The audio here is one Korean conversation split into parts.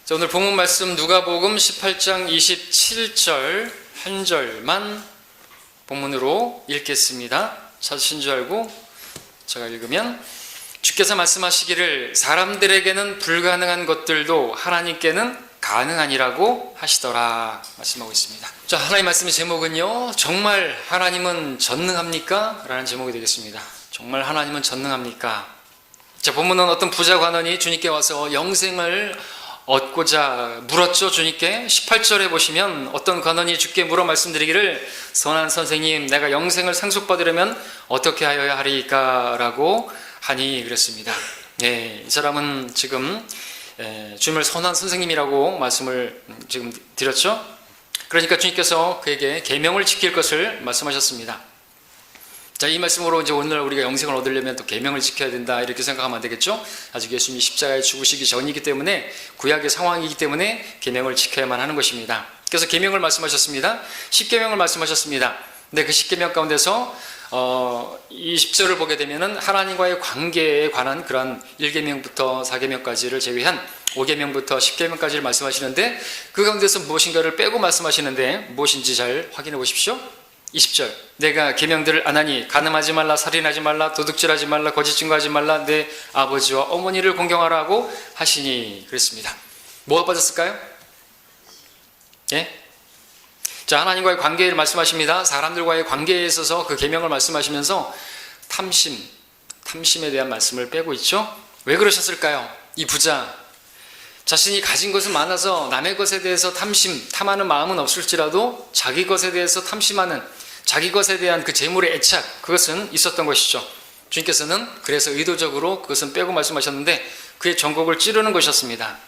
자, 오늘 본문 말씀 누가복음 18장 27절 한 절만 본문으로 읽겠습니다. 찾으신 줄 알고 제가 읽으면, 주께서 말씀하시기를 사람들에게는 불가능한 것들도 하나님께는 가능하니라고 하시더라 말씀하고 있습니다. 자, 하나님 말씀의 제목은요, 정말 하나님은 전능합니까? 라는 제목이 되겠습니다. 정말 하나님은 전능합니까? 자, 본문은 어떤 부자 관원이 주님께 와서 영생을 얻고자 물었죠. 주님께 18절에 보시면 어떤 관원이 주께 물어 말씀드리기를, 선한 선생님, 내가 영생을 상속받으려면 어떻게 하여야 하리까? 라고 하니 그랬습니다. 이 사람은 지금 주님을 선한 선생님이라고 말씀을 지금 드렸죠. 그러니까 주님께서 그에게 계명을 지킬 것을 말씀하셨습니다. 자, 이 말씀으로 이제 오늘 우리가 영생을 얻으려면 또 계명을 지켜야 된다 이렇게 생각하면 안 되겠죠. 아직 예수님이 십자가에 죽으시기 전이기 때문에, 구약의 상황이기 때문에 계명을 지켜야만 하는 것입니다. 그래서 계명을 말씀하셨습니다. 10계명을 말씀하셨습니다. 근데 그 10계명 가운데서 이 10절을 보게 되면은 하나님과의 관계에 관한 그런 1계명부터 4계명까지를 제외한 5계명부터 10계명까지를 말씀하시는데, 그 가운데서 무엇인가를 빼고 말씀하시는데 무엇인지 잘 확인해 보십시오. 20절, 내가 계명들을 안 하니 간음하지 말라, 살인하지 말라, 도둑질하지 말라, 거짓 증거하지 말라, 내 아버지와 어머니를 공경하라고 하시니 그랬습니다. 뭐가 빠졌을까요? 예? 자, 하나님과의 관계를 말씀하십니다. 사람들과의 관계에 있어서 그 계명을 말씀하시면서 탐심에 대한 말씀을 빼고 있죠. 왜 그러셨을까요? 이 부자, 자신이 가진 것은 많아서 남의 것에 대해서 탐하는 마음은 없을지라도 자기 것에 대해서 탐심하는, 자기 것에 대한 그 재물의 애착, 그것은 있었던 것이죠. 주님께서는 그래서 의도적으로 그것은 빼고 말씀하셨는데 그의 전곡을 찌르는 것이었습니다.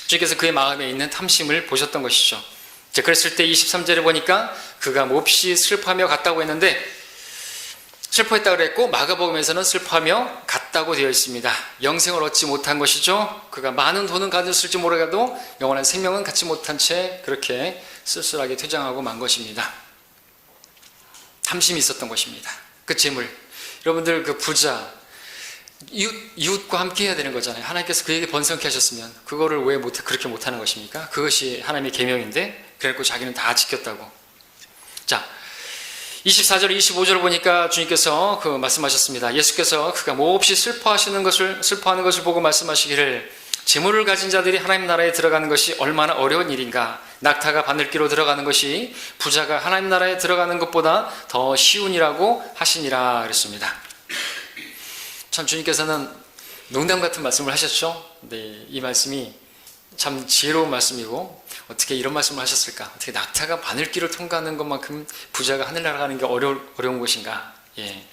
주님께서 그의 마음에 있는 탐심을 보셨던 것이죠. 자, 그랬을 때 23절에 보니까 그가 몹시 슬퍼하며 갔다고 했는데, 슬퍼했다고 그랬고 마가복음에서는 슬퍼하며 갔다고 되어 있습니다. 영생을 얻지 못한 것이죠. 그가 많은 돈은 가졌을지 모르가도 영원한 생명은 갖지 못한 채 그렇게 쓸쓸하게 퇴장하고 만 것입니다. 탐심이 있었던 것입니다. 그 재물, 여러분들 그 부자, 이웃과 함께 해야 되는 거잖아요. 하나님께서 그에게 번성케 하셨으면 그거를 왜 그렇게 못하는 것입니까? 그것이 하나님의 계명인데 그래갖고 자기는 다 지켰다고. 자, 24절, 25절 보니까 주님께서 그 말씀하셨습니다. 예수께서 그가 몹시 슬퍼하는 것을 보고 말씀하시기를, 재물을 가진 자들이 하나님 나라에 들어가는 것이 얼마나 어려운 일인가. 낙타가 바늘귀로 들어가는 것이 부자가 하나님 나라에 들어가는 것보다 더 쉬운이라고 하시니라 그랬습니다. 참 주님께서는 농담 같은 말씀을 하셨죠. 네, 이 말씀이 참 지혜로운 말씀이고, 어떻게 이런 말씀을 하셨을까? 어떻게 낙타가 바늘길을 통과하는 것만큼 부자가 하늘 날아가는 게 어려운 것인가? 예.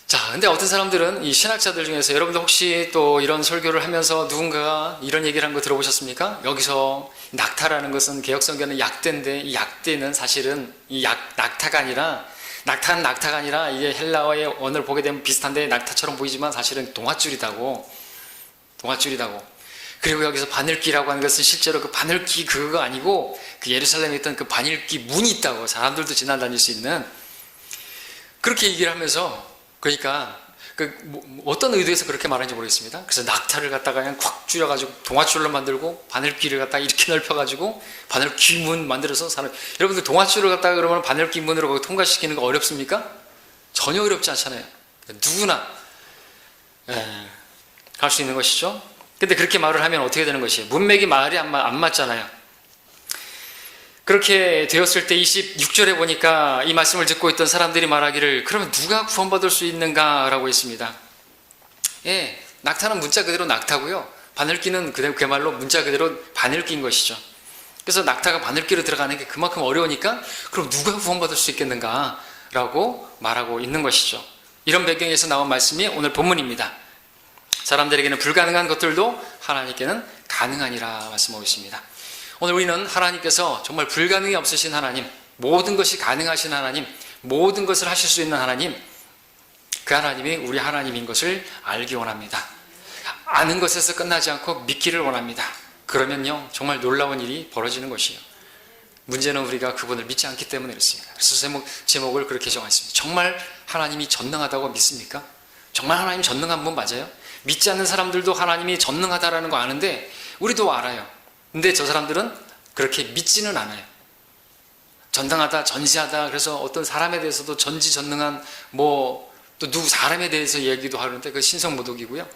자, 근데 어떤 사람들은, 이 신학자들 중에서 여러분들 혹시 또 이런 설교를 하면서 누군가가 이런 얘기를 한 거 들어보셨습니까? 여기서 낙타라는 것은 개혁성경은 약대인데, 이 약대는 사실은 낙타가 아니라, 낙타는 낙타가 아니라 이게 헬라어의 언어를 보게 되면 비슷한데 낙타처럼 보이지만 사실은 동아줄이다고. 그리고 여기서 바늘귀라고 하는 것은 실제로 그 바늘귀 그거 아니고 그 예루살렘에 있던 그 바늘귀 문이 있다고, 사람들도 지나다닐 수 있는, 그렇게 얘기를 하면서, 그러니까 어떤 의도에서 그렇게 말하는지 모르겠습니다. 그래서 낙타를 갖다가 그냥 콱 줄여가지고 동아줄로 만들고 바늘귀를 갖다가 이렇게 넓혀가지고 바늘귀 문 만들어서 여러분들 동아줄을 갖다가 그러면 바늘귀 문으로 거기 통과시키는 거 어렵습니까? 전혀 어렵지 않잖아요. 누구나 갈 수 있는 것이죠. 근데 그렇게 말을 하면 어떻게 되는 것이에요? 문맥이 말이 안 맞잖아요. 그렇게 되었을 때 26절에 보니까 이 말씀을 듣고 있던 사람들이 말하기를, 그러면 누가 구원받을 수 있는가? 라고 했습니다. 예, 낙타는 문자 그대로 낙타고요. 바늘귀는 그야말로 문자 그대로 바늘귀인 것이죠. 그래서 낙타가 바늘귀로 들어가는 게 그만큼 어려우니까 그럼 누가 구원받을 수 있겠는가? 라고 말하고 있는 것이죠. 이런 배경에서 나온 말씀이 오늘 본문입니다. 사람들에게는 불가능한 것들도 하나님께는 가능하니라 말씀하고 있습니다. 오늘 우리는 하나님께서 정말 불가능이 없으신 하나님, 모든 것이 가능하신 하나님, 모든 것을 하실 수 있는 하나님, 그 하나님이 우리 하나님인 것을 알기 원합니다. 아는 것에서 끝나지 않고 믿기를 원합니다. 그러면요, 정말 놀라운 일이 벌어지는 것이에요. 문제는 우리가 그분을 믿지 않기 때문에 그렇습니다. 그래서 제목을 그렇게 정했습니다. 정말 하나님이 전능하다고 믿습니까? 정말 하나님 전능한 분 맞아요? 믿지 않는 사람들도 하나님이 전능하다라는 거 아는데 우리도 알아요. 근데 저 사람들은 그렇게 믿지는 않아요. 전능하다, 전지하다, 그래서 어떤 사람에 대해서도 전지전능한 또 누구 사람에 대해서 얘기도 하는데 그 신성모독이고요.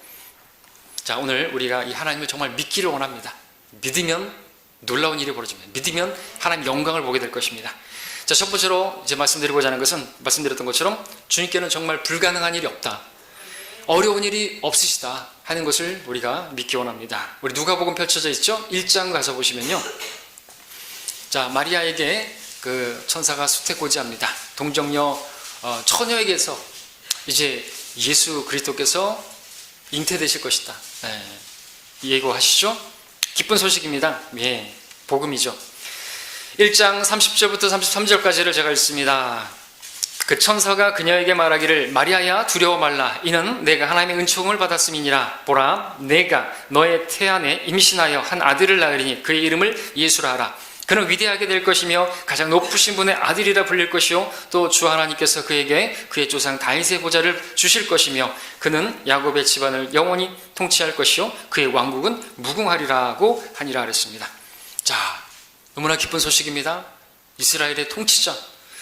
자, 오늘 우리가 이 하나님을 정말 믿기를 원합니다. 믿으면 놀라운 일이 벌어집니다. 믿으면 하나님 영광을 보게 될 것입니다. 자, 첫 번째로 이제 말씀드리고자 하는 것은 말씀드렸던 것처럼 주님께는 정말 불가능한 일이 없다, 어려운 일이 없으시다 하는 것을 우리가 믿기 원합니다. 우리 누가복음 펼쳐져 있죠? 1장 가서 보시면요. 자, 마리아에게 그 천사가 수태고지합니다. 동정녀 처녀에게서 이제 예수 그리스도께서 잉태되실 것이다. 예고하시죠? 기쁜 소식입니다. 예, 복음이죠. 1장 30절부터 33절까지를 제가 읽습니다. 그 천사가 그녀에게 말하기를 마리아야 두려워 말라. 이는 내가 하나님의 은총을 받았음이니라. 보라, 내가 너의 태 안에 임신하여 한 아들을 낳으리니 그의 이름을 예수라 하라. 그는 위대하게 될 것이며 가장 높으신 분의 아들이라 불릴 것이요 또 주 하나님께서 그에게 그의 조상 다윗의 보좌를 주실 것이며 그는 야곱의 집안을 영원히 통치할 것이요 그의 왕국은 무궁하리라고 하니라 그랬습니다. 자, 너무나 기쁜 소식입니다. 이스라엘의 통치자,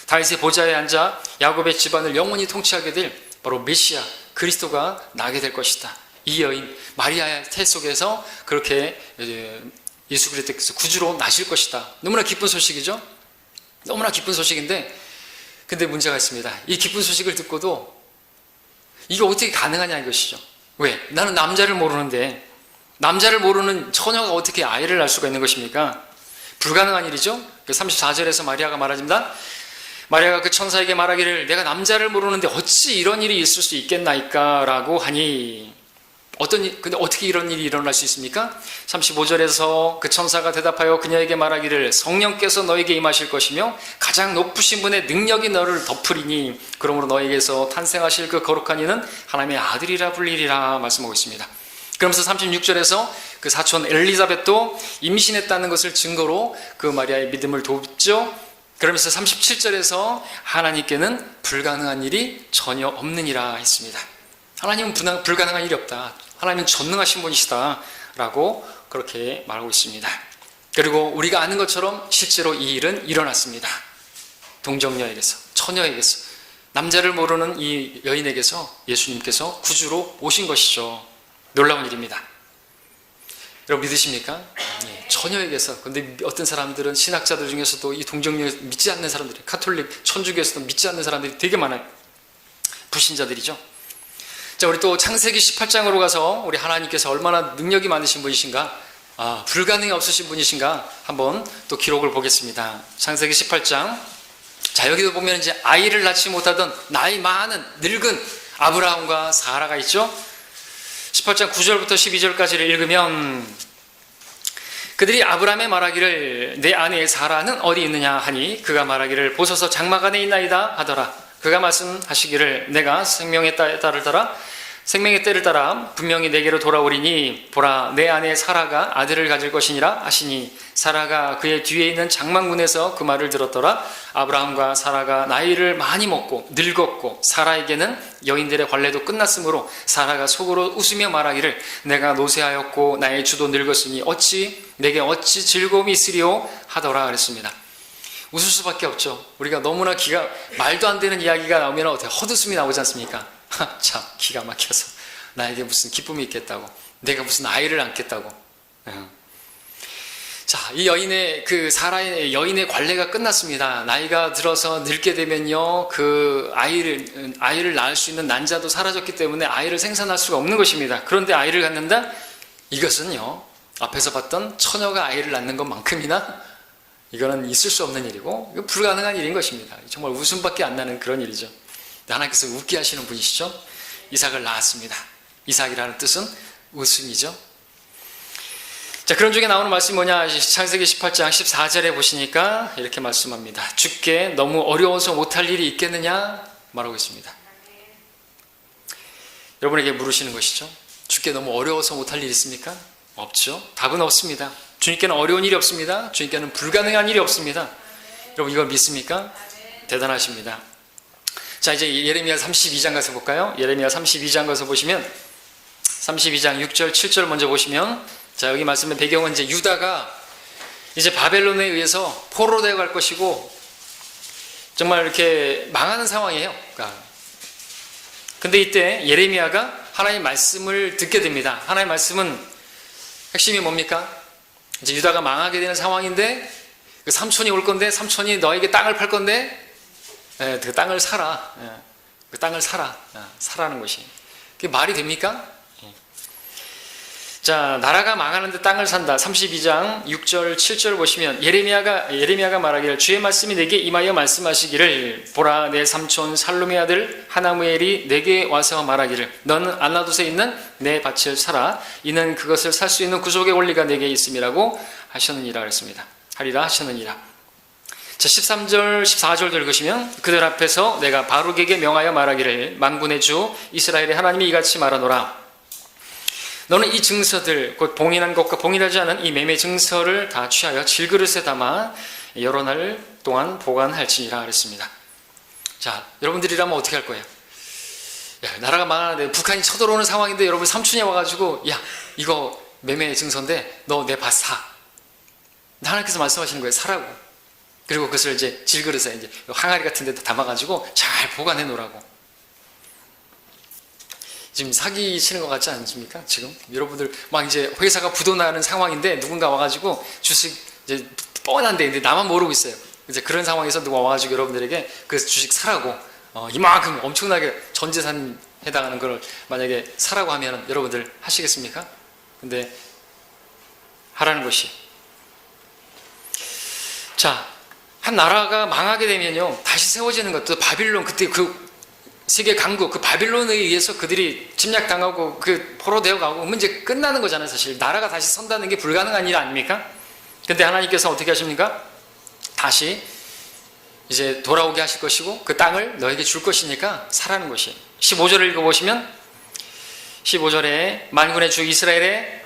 다윗의 보좌에 앉아 야곱의 집안을 영원히 통치하게 될 바로 메시아 그리스도가 나게 될 것이다. 이 여인 마리아의 태 속에서 그렇게 예수 그리스도께서 구주로 나실 것이다. 너무나 기쁜 소식이죠. 너무나 기쁜 소식인데 근데 문제가 있습니다. 이 기쁜 소식을 듣고도 이게 어떻게 가능하냐 이것이죠. 왜? 나는 남자를 모르는데 남자를 모르는 처녀가 어떻게 아이를 낳을 수가 있는 것입니까? 불가능한 일이죠. 34절에서 마리아가 말합니다. 마리아가 그 천사에게 말하기를 내가 남자를 모르는데 어찌 이런 일이 있을 수 있겠나이까 라고 하니 근데 어떻게 이런 일이 일어날 수 있습니까? 35절에서 그 천사가 대답하여 그녀에게 말하기를 성령께서 너에게 임하실 것이며 가장 높으신 분의 능력이 너를 덮으리니 그러므로 너에게서 탄생하실 그 거룩한 이는 하나님의 아들이라 불리리라 말씀하고 있습니다. 그러면서 36절에서 그 사촌 엘리자벳도 임신했다는 것을 증거로 그 마리아의 믿음을 돕죠. 그러면서 37절에서 하나님께는 불가능한 일이 전혀 없느니라 했습니다. 하나님은 불가능한 일이 없다. 하나님은 전능하신 분이시다 라고 그렇게 말하고 있습니다. 그리고 우리가 아는 것처럼 실제로 이 일은 일어났습니다. 동정녀에게서, 처녀에게서, 남자를 모르는 이 여인에게서 예수님께서 구주로 오신 것이죠. 놀라운 일입니다. 여러분 믿으십니까? 예, 처녀에게서. 근데 어떤 사람들은 신학자들 중에서도 이 동정녀 믿지 않는 사람들이, 카톨릭, 천주교에서도 믿지 않는 사람들이 되게 많아요. 불신자들이죠. 자, 우리 또 창세기 18장으로 가서 우리 하나님께서 얼마나 능력이 많으신 분이신가, 불가능이 없으신 분이신가 한번 또 기록을 보겠습니다. 창세기 18장. 자, 여기도 보면 이제 아이를 낳지 못하던 나이 많은 늙은 아브라함과 사라가 있죠. 18장 9절부터 12절까지를 읽으면 그들이 아브라함에 말하기를 내 아내 사라는 어디 있느냐 하니 그가 말하기를 보소서 장막 안에 있나이다 하더라. 그가 말씀하시기를 내가 생명의 때를 따라 분명히 내게로 돌아오리니 보라 내 아내 사라가 아들을 가질 것이니라 하시니 사라가 그의 뒤에 있는 장막문에서 그 말을 들었더라. 아브라함과 사라가 나이를 많이 먹고 늙었고 사라에게는 여인들의 관례도 끝났으므로 사라가 속으로 웃으며 말하기를 내가 노쇠하였고 나의 주도 늙었으니 내게 어찌 즐거움이 있으리오 하더라 그랬습니다. 웃을 수밖에 없죠. 우리가 너무나 말도 안 되는 이야기가 나오면 어떻게 헛웃음이 나오지 않습니까? 참 기가 막혀서 나에게 무슨 기쁨이 있겠다고, 내가 무슨 아이를 낳겠다고. 자, 이 여인의 사라의 여인의 관례가 끝났습니다. 나이가 들어서 늙게 되면요, 그 아이를 낳을 수 있는 난자도 사라졌기 때문에 아이를 생산할 수가 없는 것입니다. 그런데 아이를 갖는다? 이것은요, 앞에서 봤던 처녀가 아이를 낳는 것만큼이나 이거는 있을 수 없는 일이고 이거 불가능한 일인 것입니다. 정말 웃음밖에 안 나는 그런 일이죠. 하나님께서 웃게 하시는 분이시죠. 이삭을 낳았습니다. 이삭이라는 뜻은 웃음이죠. 자, 그런 중에 나오는 말씀이 뭐냐? 창세기 18장 14절에 보시니까 이렇게 말씀합니다. 주께 너무 어려워서 못할 일이 있겠느냐? 말하고 있습니다. 여러분에게 물으시는 것이죠. 주께 너무 어려워서 못할 일이 있습니까? 없죠. 답은 없습니다. 주님께는 어려운 일이 없습니다. 주님께는 불가능한 일이 없습니다. 여러분 이걸 믿습니까? 대단하십니다. 자, 이제 예레미야 32장 가서 볼까요? 예레미야 32장 가서 보시면 32장 6절 7절 먼저 보시면, 자, 여기 말씀의 배경은 이제 유다가 이제 바벨론에 의해서 포로로 되어 갈 것이고 정말 이렇게 망하는 상황이에요. 그러니까. 근데 이때 예레미야가 하나님의 말씀을 듣게 됩니다. 하나님의 말씀은 핵심이 뭡니까? 이제 유다가 망하게 되는 상황인데 그 삼촌이 올 건데, 삼촌이 너에게 땅을 팔 건데, 그 땅을 사라. 그 땅을 사라. 사라는 것이. 그게 말이 됩니까? 자, 나라가 망하는데 땅을 산다. 32장 6절 7절 보시면 예레미야가 말하기를, 주의 말씀이 내게 임하여 말씀하시기를, 보라, 내 삼촌 살룸의 아들 하나무엘이 내게 와서 말하기를, 너는 안나돗에 있는 내 밭을 사라. 이는 그것을 살 수 있는 구속의 원리가 내게 있음이라고 하셨느니라 그랬습니다. 하리라 하셨느니라. 자, 13절 14절도 읽으시면, 그들 앞에서 내가 바룩에게 명하여 말하기를, 만군의 주 이스라엘의 하나님이 이같이 말하노라. 너는 이 증서들, 곧 봉인한 것과 봉인하지 않은 이 매매 증서를 다 취하여 질그릇에 담아 여러 날 동안 보관할지니라 그랬습니다. 자, 여러분들이라면 어떻게 할 거예요? 야, 나라가 망하는데 북한이 쳐들어오는 상황인데 여러분 삼촌이 와가지고, 야, 이거 매매 증서인데 너 내 밭 사. 하나님께서 말씀하시는 거예요. 사라고. 그리고 그것을 이제 질그릇에 이제 항아리 같은 데다 담아가지고 잘 보관해 놓으라고. 지금 사기 치는 것 같지 않습니까? 지금 여러분들 막 이제 회사가 부도나는 상황인데 누군가 와가지고 주식 이제 뻔한데 근데 나만 모르고 있어요. 이제 그런 상황에서 누가 와가지고 여러분들에게 그 주식 사라고, 이만큼 엄청나게 전 재산 해당하는 걸 만약에 사라고 하면 여러분들 하시겠습니까? 근데 하라는 것이, 자, 한 나라가 망하게 되면요 다시 세워지는 것도 바빌론, 그때 그 세계 강국, 그 바빌론에 의해서 그들이 침략당하고 그 포로되어 가고 그러면 이제 끝나는 거잖아요. 사실 나라가 다시 선다는 게 불가능한 일 아닙니까? 근데 하나님께서 어떻게 하십니까? 다시 이제 돌아오게 하실 것이고 그 땅을 너에게 줄 것이니까 사라는 것이. 15절을 읽어보시면, 15절에 만군의 주 이스라엘의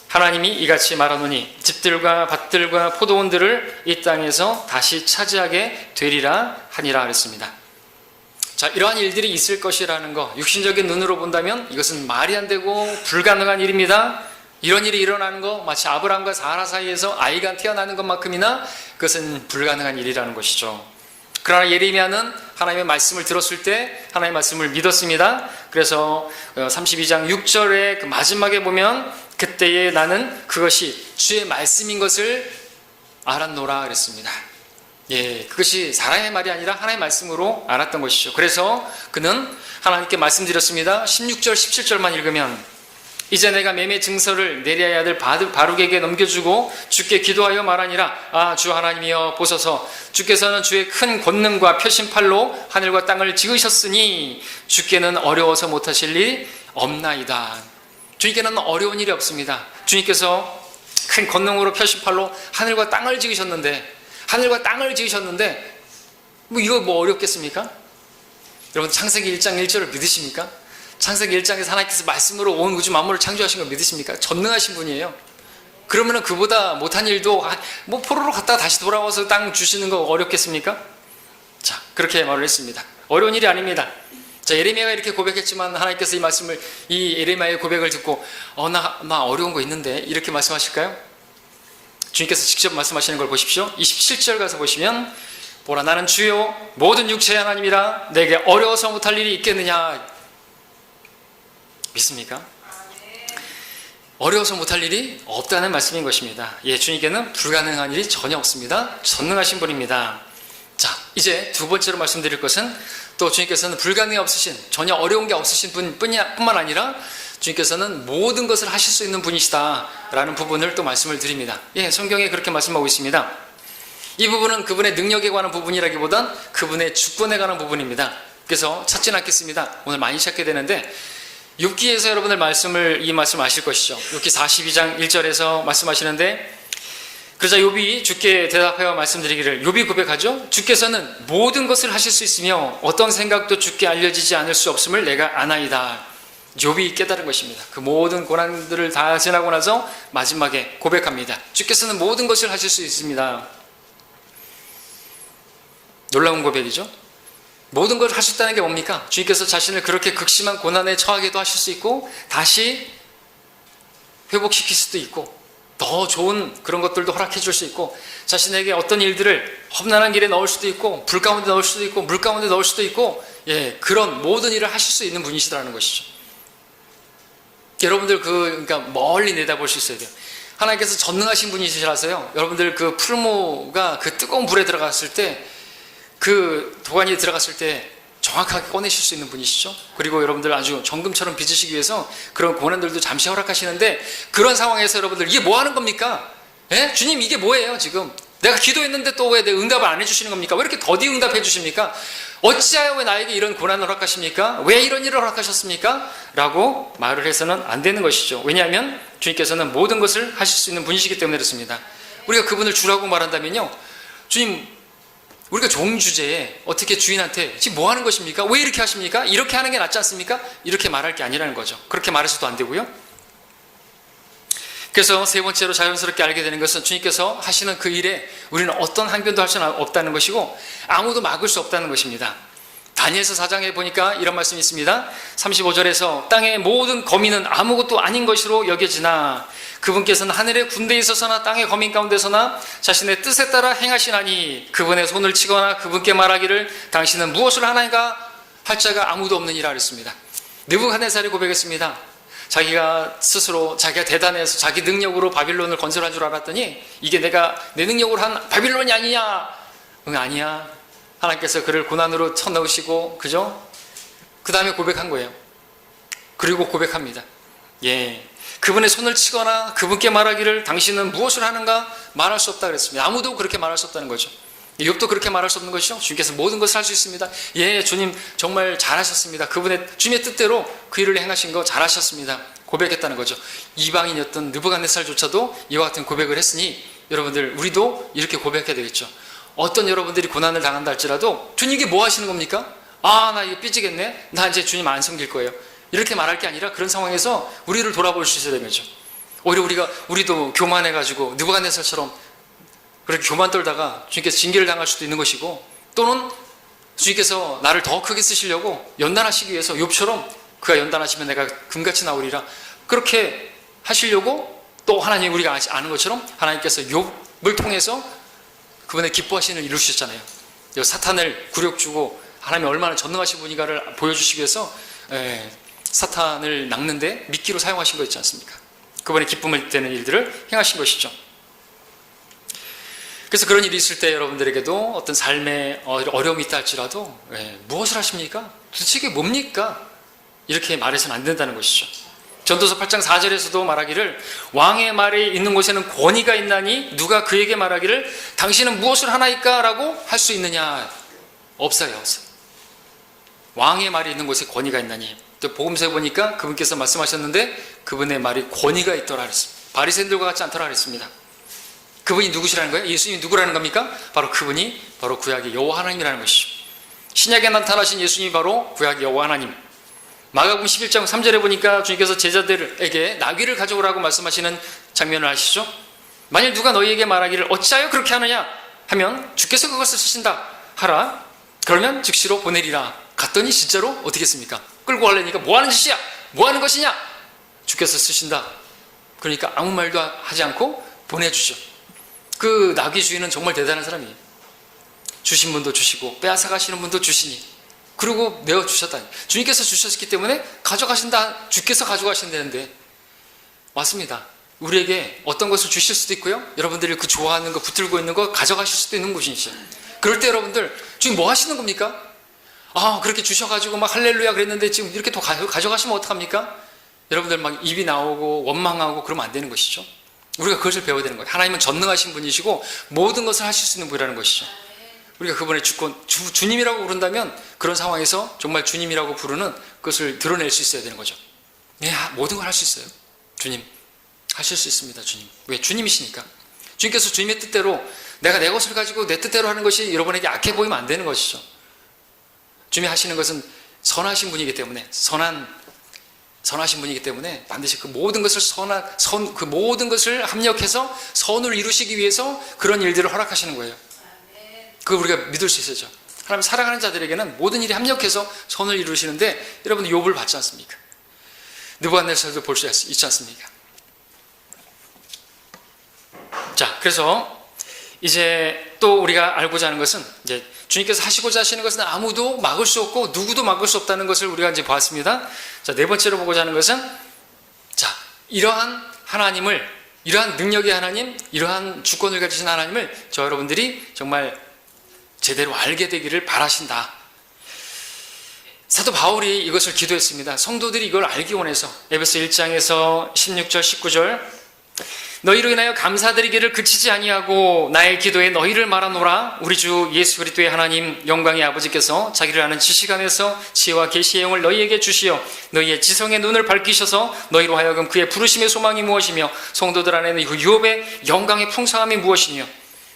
하나님이 이같이 말하노니, 집들과 밭들과 포도원들을 이 땅에서 다시 차지하게 되리라 하니라 그랬습니다. 자, 이러한 일들이 있을 것이라는 거, 육신적인 눈으로 본다면 이것은 말이 안 되고 불가능한 일입니다. 이런 일이 일어나는 거, 마치 아브라함과 사라 사이에서 아이가 태어나는 것만큼이나 그것은 불가능한 일이라는 것이죠. 그러나 예레미야는 하나님의 말씀을 들었을 때 하나님의 말씀을 믿었습니다. 그래서 32장 6절의 그 마지막에 보면, 그때에 나는 그것이 주의 말씀인 것을 알았노라 그랬습니다. 예, 그것이 사람의 말이 아니라 하나님의 말씀으로 알았던 것이죠. 그래서 그는 하나님께 말씀드렸습니다. 16절 17절만 읽으면, 이제 내가 매매 증서를 네리야의 아들 바룩에게 넘겨주고 주께 기도하여 말하니라. 아, 주 하나님이여 보소서, 주께서는 주의 큰 권능과 표심팔로 하늘과 땅을 지으셨으니 주께는 어려워서 못하실 일이 없나이다. 주님께는 어려운 일이 없습니다. 주님께서 큰 권능으로 표심팔로 하늘과 땅을 지으셨는데, 뭐 이거 뭐 어렵겠습니까? 여러분 창세기 1장 1절을 믿으십니까? 창세기 1장에서 하나님께서 말씀으로 온 우주 만물을 창조하신 걸 믿으십니까? 전능하신 분이에요. 그러면은 그보다 못한 일도 뭐 포로로 갔다가 다시 돌아와서 땅 주시는 거 어렵겠습니까? 자, 그렇게 말을 했습니다. 어려운 일이 아닙니다. 자, 예레미야가 이렇게 고백했지만 하나님께서 이 말씀을, 이 예레미야의 고백을 듣고 나 어려운 거 있는데 이렇게 말씀하실까요? 주님께서 직접 말씀하시는 걸 보십시오. 27절 가서 보시면, 보라, 나는 주요 모든 육체의 하나님이라, 내게 어려워서 못할 일이 있겠느냐. 믿습니까? 어려워서 못할 일이 없다는 말씀인 것입니다. 예, 주님께는 불가능한 일이 전혀 없습니다. 전능하신 분입니다. 자, 이제 두 번째로 말씀드릴 것은, 또 주님께서는 불가능이 없으신, 전혀 어려운 게 없으신 뿐만 아니라 주님께서는 모든 것을 하실 수 있는 분이시다라는 부분을 또 말씀을 드립니다. 예, 성경에 그렇게 말씀하고 있습니다. 이 부분은 그분의 능력에 관한 부분이라기보단 그분의 주권에 관한 부분입니다. 그래서 찾진 않겠습니다. 오늘 많이 찾게 되는데, 욥기에서 여러분들 이 말씀 아실 것이죠. 욥기 42장 1절에서 말씀하시는데, 그러자 욥이 주께 대답하여 말씀드리기를, 욥이 고백하죠. 주께서는 모든 것을 하실 수 있으며 어떤 생각도 주께 알려지지 않을 수 없음을 내가 아나이다. 욥이 깨달은 것입니다. 그 모든 고난들을 다 지나고 나서 마지막에 고백합니다. 주께서는 모든 것을 하실 수 있습니다. 놀라운 고백이죠. 모든 걸 하셨다는 게 뭡니까? 주님께서 자신을 그렇게 극심한 고난에 처하게도 하실 수 있고 다시 회복시킬 수도 있고 더 좋은 그런 것들도 허락해 줄 수 있고 자신에게 어떤 일들을 험난한 길에 넣을 수도 있고 불 가운데 넣을 수도 있고 물 가운데 넣을 수도 있고 그런 모든 일을 하실 수 있는 분이시라는 것이죠. 여러분들 그러니까 멀리 내다볼 수 있어야 돼요. 하나님께서 전능하신 분이시라서요. 여러분들 그 풀무가 그 뜨거운 불에 들어갔을 때 그 도가니에 들어갔을 때 정확하게 꺼내실 수 있는 분이시죠. 그리고 여러분들 아주 정금처럼 빚으시기 위해서 그런 고난들도 잠시 허락하시는데 그런 상황에서 여러분들 이게 뭐 하는 겁니까? 주님 이게 뭐예요 지금? 내가 기도했는데 또 왜 내 응답을 안 해주시는 겁니까? 왜 이렇게 더디 응답해 주십니까? 어찌하여 왜 나에게 이런 고난을 허락하십니까? 왜 이런 일을 허락하셨습니까? 라고 말을 해서는 안 되는 것이죠. 왜냐하면 주님께서는 모든 것을 하실 수 있는 분이시기 때문에 그렇습니다. 우리가 그분을 주라고 말한다면요, 주님 우리가 종 주제에 어떻게 주인한테 지금 뭐 하는 것입니까? 왜 이렇게 하십니까? 이렇게 하는 게 낫지 않습니까? 이렇게 말할 게 아니라는 거죠. 그렇게 말해서도 안 되고요. 그래서 세 번째로 자연스럽게 알게 되는 것은 주님께서 하시는 그 일에 우리는 어떤 항변도 할 수는 없다는 것이고 아무도 막을 수 없다는 것입니다. 다니엘서 4장에 보니까 이런 말씀이 있습니다. 35절에서 땅의 모든 거민은 아무것도 아닌 것으로 여겨지나 그분께서는 하늘의 군대에 있어서나 땅의 거민 가운데서나 자신의 뜻에 따라 행하시나니 그분의 손을 치거나 그분께 말하기를 당신은 무엇을 하나인가 할 자가 아무도 없느니라 그랬습니다. 느부갓네살이 고백했습니다. 자기가 스스로 자기가 대단해서 자기 능력으로 바빌론을 건설한 줄 알았더니 이게 내가 내 능력으로 한 바빌론이 아니냐? 응, 아니야. 하나님께서 그를 고난으로 쳐넣으시고, 그죠? 그 다음에 고백한 거예요. 그리고 고백합니다. 그분의 손을 치거나 그분께 말하기를 당신은 무엇을 하는가 말할 수 없다 그랬습니다. 아무도 그렇게 말할 수 없다는 거죠. 욥도 그렇게 말할 수 없는 것이죠. 주님께서 모든 것을 할 수 있습니다. 주님 정말 잘하셨습니다. 주님의 뜻대로 그 일을 행하신 거 잘하셨습니다. 고백했다는 거죠. 이방인이었던 느부갓네살조차도 이와 같은 고백을 했으니 여러분들 우리도 이렇게 고백해야 되겠죠. 어떤 여러분들이 고난을 당한다 할지라도 주님 이게 뭐 하시는 겁니까? 나 이거 삐지겠네. 나 이제 주님 안 섬길 거예요. 이렇게 말할 게 아니라 그런 상황에서 우리를 돌아볼 수 있어야 되는 거죠. 오히려 우리도 교만해가지고 느부갓네살처럼 그렇게 교만 떨다가 주님께서 징계를 당할 수도 있는 것이고 또는 주님께서 나를 더 크게 쓰시려고 연단하시기 위해서 욥처럼 그가 연단하시면 내가 금같이 나오리라 그렇게 하시려고 또 하나님 우리가 아는 것처럼 하나님께서 욥을 통해서 그분의 기뻐하시는 일을 이루셨잖아요. 사탄을 굴욕 주고 하나님이 얼마나 전능하신 분인가를 보여주시기 위해서 사탄을 낚는데 미끼로 사용하신 거 있지 않습니까? 그분의 기쁨을 되는 일들을 행하신 것이죠. 그래서 그런 일이 있을 때 여러분들에게도 어떤 삶에 어려움이 있다 할지라도 무엇을 하십니까? 도대체 이게 뭡니까? 이렇게 말해서는 안 된다는 것이죠. 전도서 8장 4절에서도 말하기를 왕의 말에 있는 곳에는 권위가 있나니 누가 그에게 말하기를 당신은 무엇을 하나이까? 라고 할 수 있느냐? 없어요. 왕의 말이 있는 곳에 권위가 있나니 또 복음서에 보니까 그분께서 말씀하셨는데 그분의 말이 권위가 있더라 그랬습니다. 바리새인들과 같지 않더라 그랬습니다. 그분이 누구시라는 거예요? 예수님이 누구라는 겁니까? 바로 그분이 바로 구약의 여호와 하나님이라는 것이죠. 신약에 나타나신 예수님이 바로 구약의 여호와 하나님. 마가복음 11장 3절에 보니까 주님께서 제자들에게 나귀를 가져오라고 말씀하시는 장면을 아시죠? 만일 누가 너희에게 말하기를 어찌하여 그렇게 하느냐 하면 주께서 그것을 쓰신다 하라. 그러면 즉시로 보내리라. 갔더니 진짜로 어떻게 했습니까? 끌고 가려니까 뭐 하는 짓이야? 뭐 하는 것이냐? 주께서 쓰신다. 그러니까 아무 말도 하지 않고 보내주죠. 그 나귀 주인은 정말 대단한 사람이에요. 주신 분도 주시고 빼앗아 가시는 분도 주시니 그리고 내어주셨다니. 주님께서 주셨기 때문에 가져가신다. 주께서 가져가신다는데 맞습니다. 우리에게 어떤 것을 주실 수도 있고요. 여러분들이 그 좋아하는 거 붙들고 있는 거 가져가실 수도 있는 곳이죠. 그럴 때 여러분들 지금 뭐 하시는 겁니까? 그렇게 주셔가지고 막 할렐루야 그랬는데 지금 이렇게 또 가져가시면 어떡합니까? 여러분들 막 입이 나오고 원망하고 그러면 안 되는 것이죠. 우리가 그것을 배워야 되는 거예요. 하나님은 전능하신 분이시고 모든 것을 하실 수 있는 분이라는 것이죠. 우리가 그분의 주권, 주님이라고 부른다면 그런 상황에서 정말 주님이라고 부르는 그것을 드러낼 수 있어야 되는 거죠. 모든 걸 할 수 있어요. 주님 하실 수 있습니다. 주님. 왜? 주님이시니까. 주님께서 주님의 뜻대로 내가 내 것을 가지고 내 뜻대로 하는 것이 여러분에게 악해 보이면 안 되는 것이죠. 주님이 하시는 것은 선하신 분이기 때문에 선하신 분이기 때문에 반드시 그 모든 것을 그 모든 것을 합력해서 선을 이루시기 위해서 그런 일들을 허락하시는 거예요. 그걸 우리가 믿을 수 있어야죠. 하나님 사랑하는 자들에게는 모든 일이 합력해서 선을 이루시는데 여러분 욥을 봤지 않습니까? 느부갓네살도 볼 수 있지 않습니까? 그래서 이제 또 우리가 알고자 하는 것은 이제 주님께서 하시고자 하시는 것은 아무도 막을 수 없고 누구도 막을 수 없다는 것을 우리가 이제 보았습니다. 자, 네 번째로 보고자 하는 것은 자, 이러한 하나님을, 이러한 능력의 하나님, 이러한 주권을 가지신 하나님을 저 여러분들이 정말 제대로 알게 되기를 바라신다. 사도 바울이 이것을 기도했습니다. 성도들이 이걸 알기 원해서 에베소 1장에서 16절 19절 너희로 인하여 감사드리기를 그치지 아니하고 나의 기도에 너희를 말하노라. 우리 주 예수 그리스도의 하나님 영광의 아버지께서 자기를 아는 지식 안에서 지혜와 계시의 영을 너희에게 주시어 너희의 지성의 눈을 밝히셔서 너희로 하여금 그의 부르심의 소망이 무엇이며 성도들 안에는 그 유업의 영광의 풍성함이 무엇이며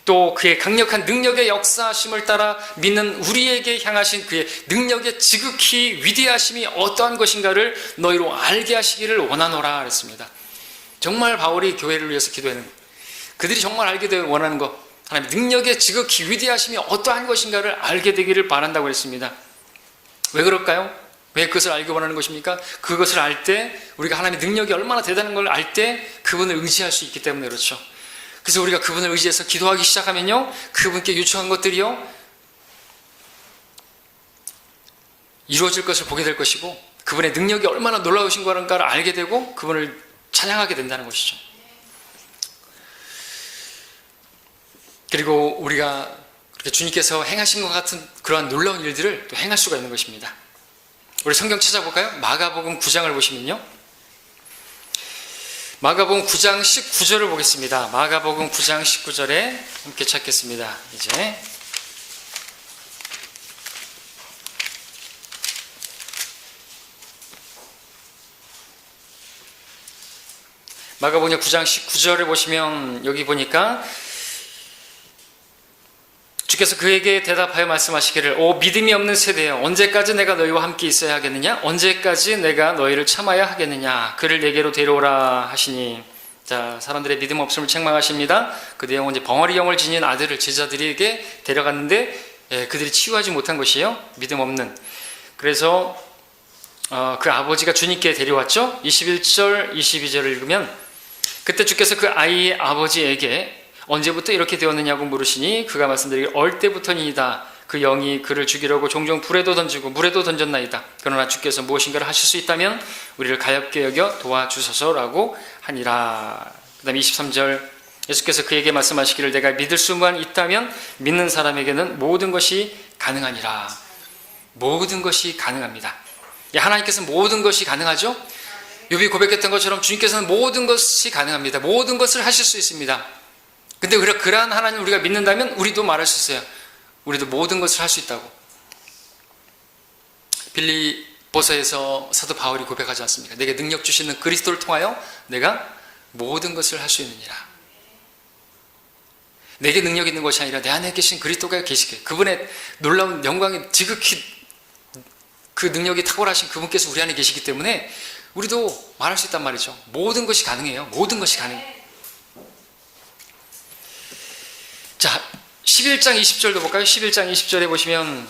또 그의 강력한 능력의 역사하심을 따라 믿는 우리에게 향하신 그의 능력의 지극히 위대하심이 어떠한 것인가를 너희로 알게 하시기를 원하노라 그랬습니다. 정말 바울이 교회를 위해서 기도하는 것, 그들이 정말 알게 되길 원하는 것, 하나님 능력의 지극히 위대하심이 어떠한 것인가를 알게 되기를 바란다고 했습니다. 왜 그럴까요? 왜 그것을 알기 원하는 것입니까? 그것을 알 때 우리가 하나님의 능력이 얼마나 대단한 걸 알 때 그분을 의지할 수 있기 때문에 그렇죠. 그래서 우리가 그분을 의지해서 기도하기 시작하면요, 그분께 요청한 것들이요 이루어질 것을 보게 될 것이고, 그분의 능력이 얼마나 놀라우신 거인가를 알게 되고 그분을 찬양하게 된다는 것이죠. 그리고 우리가 그렇게 주님께서 행하신 것 같은 그러한 놀라운 일들을 또 행할 수가 있는 것입니다. 우리 성경 찾아볼까요? 마가복음 9장을 보시면요, 마가복음 9장 19절을 보겠습니다. 마가복음 9장 19절에 함께 찾겠습니다. 이제 마가복음 9장 19절을 보시면 여기 보니까 주께서 그에게 대답하여 말씀하시기를 오 믿음이 없는 세대여 언제까지 내가 너희와 함께 있어야 하겠느냐? 언제까지 내가 너희를 참아야 하겠느냐? 그를 내게로 데려오라 하시니, 자, 사람들의 믿음 없음을 책망하십니다. 그 내용은 이제 벙어리 영을 지닌 아들을 제자들에게 데려갔는데 그들이 치유하지 못한 것이에요. 믿음 없는. 그래서 그 아버지가 주님께 데려왔죠. 21절 22절을 읽으면 그때 주께서 그 아이의 아버지에게 언제부터 이렇게 되었느냐고 물으시니 그가 말씀드리기를 어릴 때부터니이다. 그 영이 그를 죽이려고 종종 불에도 던지고 물에도 던졌나이다. 그러나 주께서 무엇인가를 하실 수 있다면 우리를 가엾게 여겨 도와주소서라고 하니라. 그 다음에 23절 예수께서 그에게 말씀하시기를 내가 믿을 수만 있다면 믿는 사람에게는 모든 것이 가능하니라. 모든 것이 가능합니다. 하나님께서는 모든 것이 가능하죠. 욥이 고백했던 것처럼 주님께서는 모든 것이 가능합니다. 모든 것을 하실 수 있습니다. 근데 그러한 하나님을 우리가 믿는다면 우리도 말할 수 있어요. 우리도 모든 것을 할 수 있다고. 빌립보서에서 사도 바울이 고백하지 않습니까? 내게 능력 주시는 그리스도를 통하여 내가 모든 것을 할 수 있느니라. 내게 능력 있는 것이 아니라 내 안에 계신 그리스도가 계시게, 그분의 놀라운 영광이 지극히 그 능력이 탁월하신 그분께서 우리 안에 계시기 때문에 우리도 말할 수 있단 말이죠. 모든 것이 가능해요. 모든 것이 가능해요. 자, 11장 20절도 볼까요? 11장 20절에 보시면